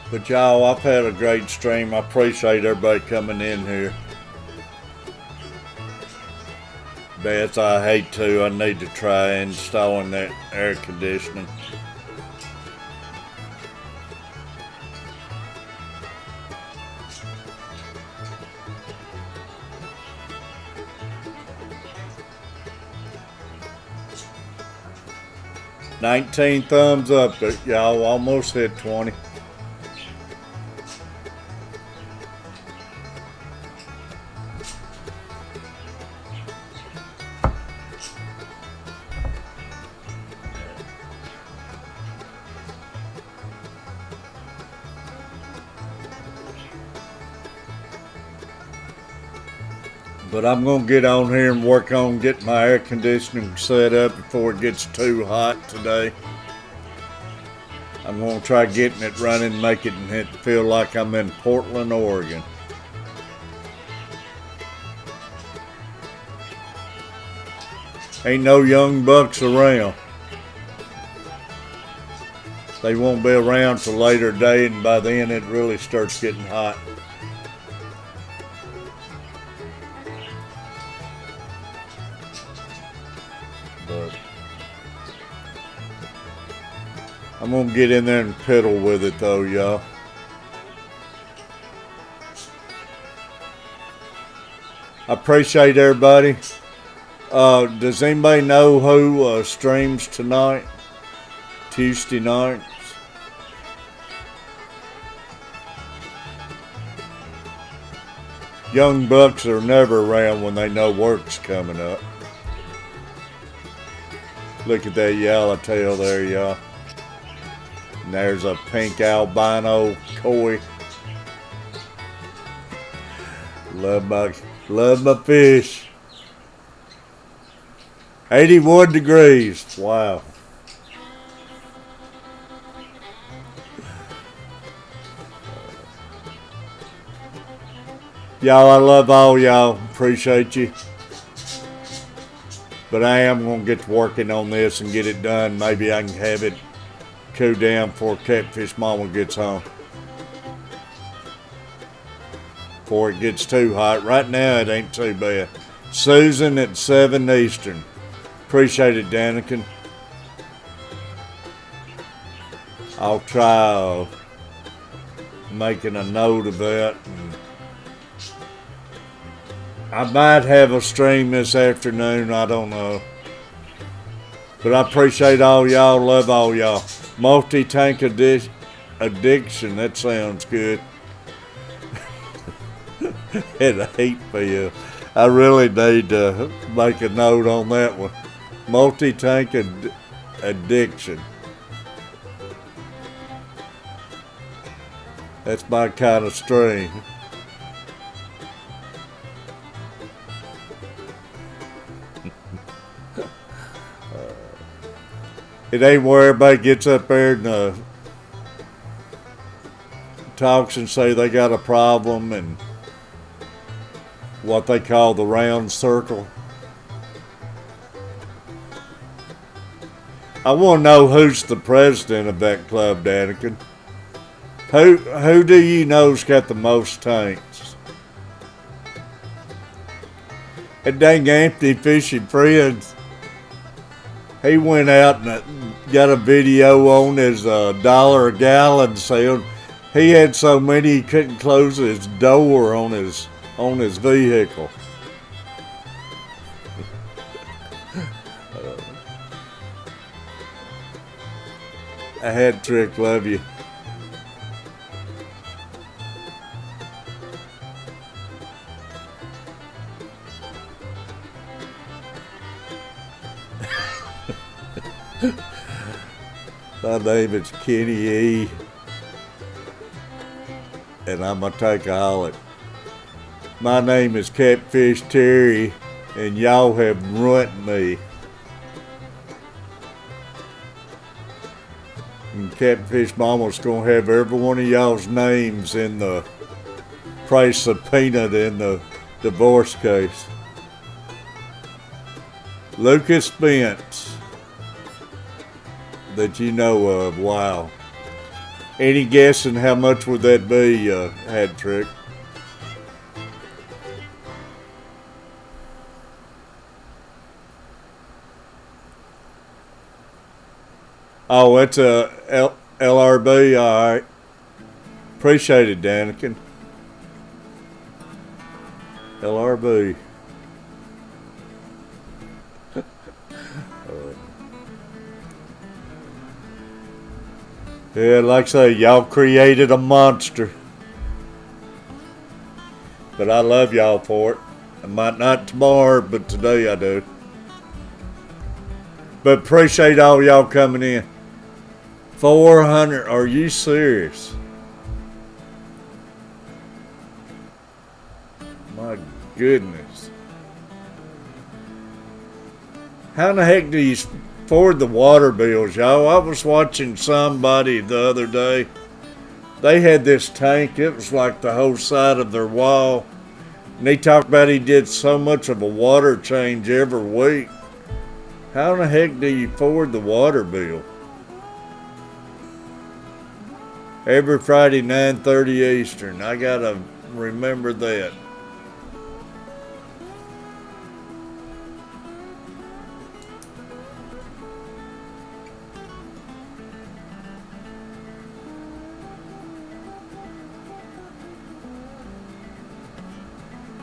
But y'all, I've had a great stream. I appreciate everybody coming in here. Beth, I hate to. I need to try installing that air conditioning. $19 thumbs up, y'all. Almost hit 20. But I'm going to get on here and work on getting my air conditioning set up before it gets too hot today. I'm going to try getting it running, making it feel like I'm in Portland, Oregon. Ain't no young bucks around. They won't be around till later day, and by then it really starts getting hot. But I'm gonna get in there and piddle with it though, y'all. I appreciate everybody. Does anybody know who streams tonight? Tuesday nights? Young bucks are never around when they know work's coming up. Look at that yellowtail there, y'all. And there's a pink albino koi. Love my fish. 81 degrees. Wow. Y'all, I love all y'all. Appreciate you. But I am going to get to working on this and get it done. Maybe I can have it cool down before Catfish Mama gets home. Before it gets too hot. Right now it ain't too bad. Susan at 7 Eastern. Appreciate it, Daniken. I'll try making a note of that. I might have a stream this afternoon, I don't know. But I appreciate all y'all, love all y'all. Multi-tank addiction, that sounds good. And a hate bill. I really need to make a note on that one. Multi-tank addiction. That's my kind of stream. It ain't where everybody gets up there and talks and say they got a problem and what they call the round circle. I want to know who's the president of that club, Daniken. Who do you know's got the most tanks? That dang Anthony Fishing Friends. He went out and got a video on his $1 a gallon sale. He had so many he couldn't close his door on his vehicle. A hat trick, love you. My name is Kenny E. And I'm a takeaholic. My name is Catfish Terry, and y'all have ruined me. And Catfish Mama's gonna have every one of y'all's names in the price subpoenaed in the divorce case. Lucas Spence, that you know of, wow. Any guessing how much would that be, hat trick? Oh, it's a LRB, all right. Appreciate it, Daniken. LRB. Yeah, like I say, y'all created a monster. But I love y'all for it. I might not tomorrow, but today I do. But appreciate all y'all coming in. 400, are you serious? My goodness. How in the heck do you afford the water bills, y'all? I was watching somebody the other day. They had this tank. It was like the whole side of their wall. And he talked about he did so much of a water change every week. How in the heck do you afford the water bill? Every Friday, 9:30 Eastern. I gotta remember that.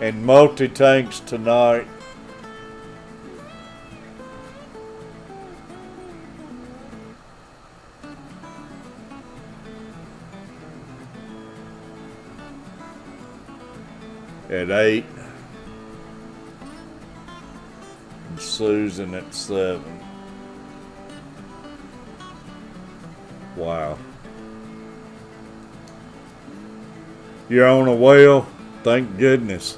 And multi-tanks tonight. At 8. And Susan at 7. Wow. You're on a well? Thank goodness.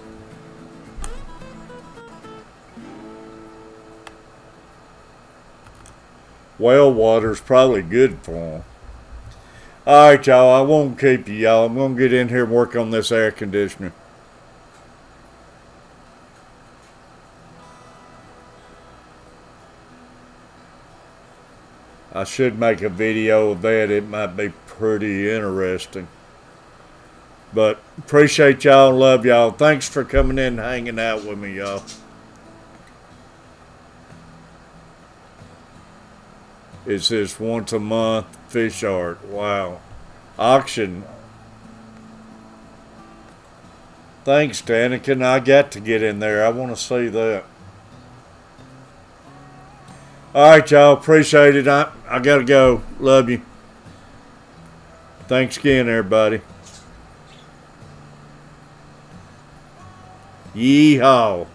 Well water's probably good for them. Alright, y'all. I won't keep you, y'all. I'm going to get in here and work on this air conditioner. I should make a video of that. It might be pretty interesting. But appreciate y'all. Love y'all. Thanks for coming in and hanging out with me, y'all. It's this once a month fish art. Wow. Auction. Thanks, Daniken. I got to get in there. I want to see that. Alright, y'all. Appreciate it. I got to go. Love you. Thanks again, everybody. Yeehaw.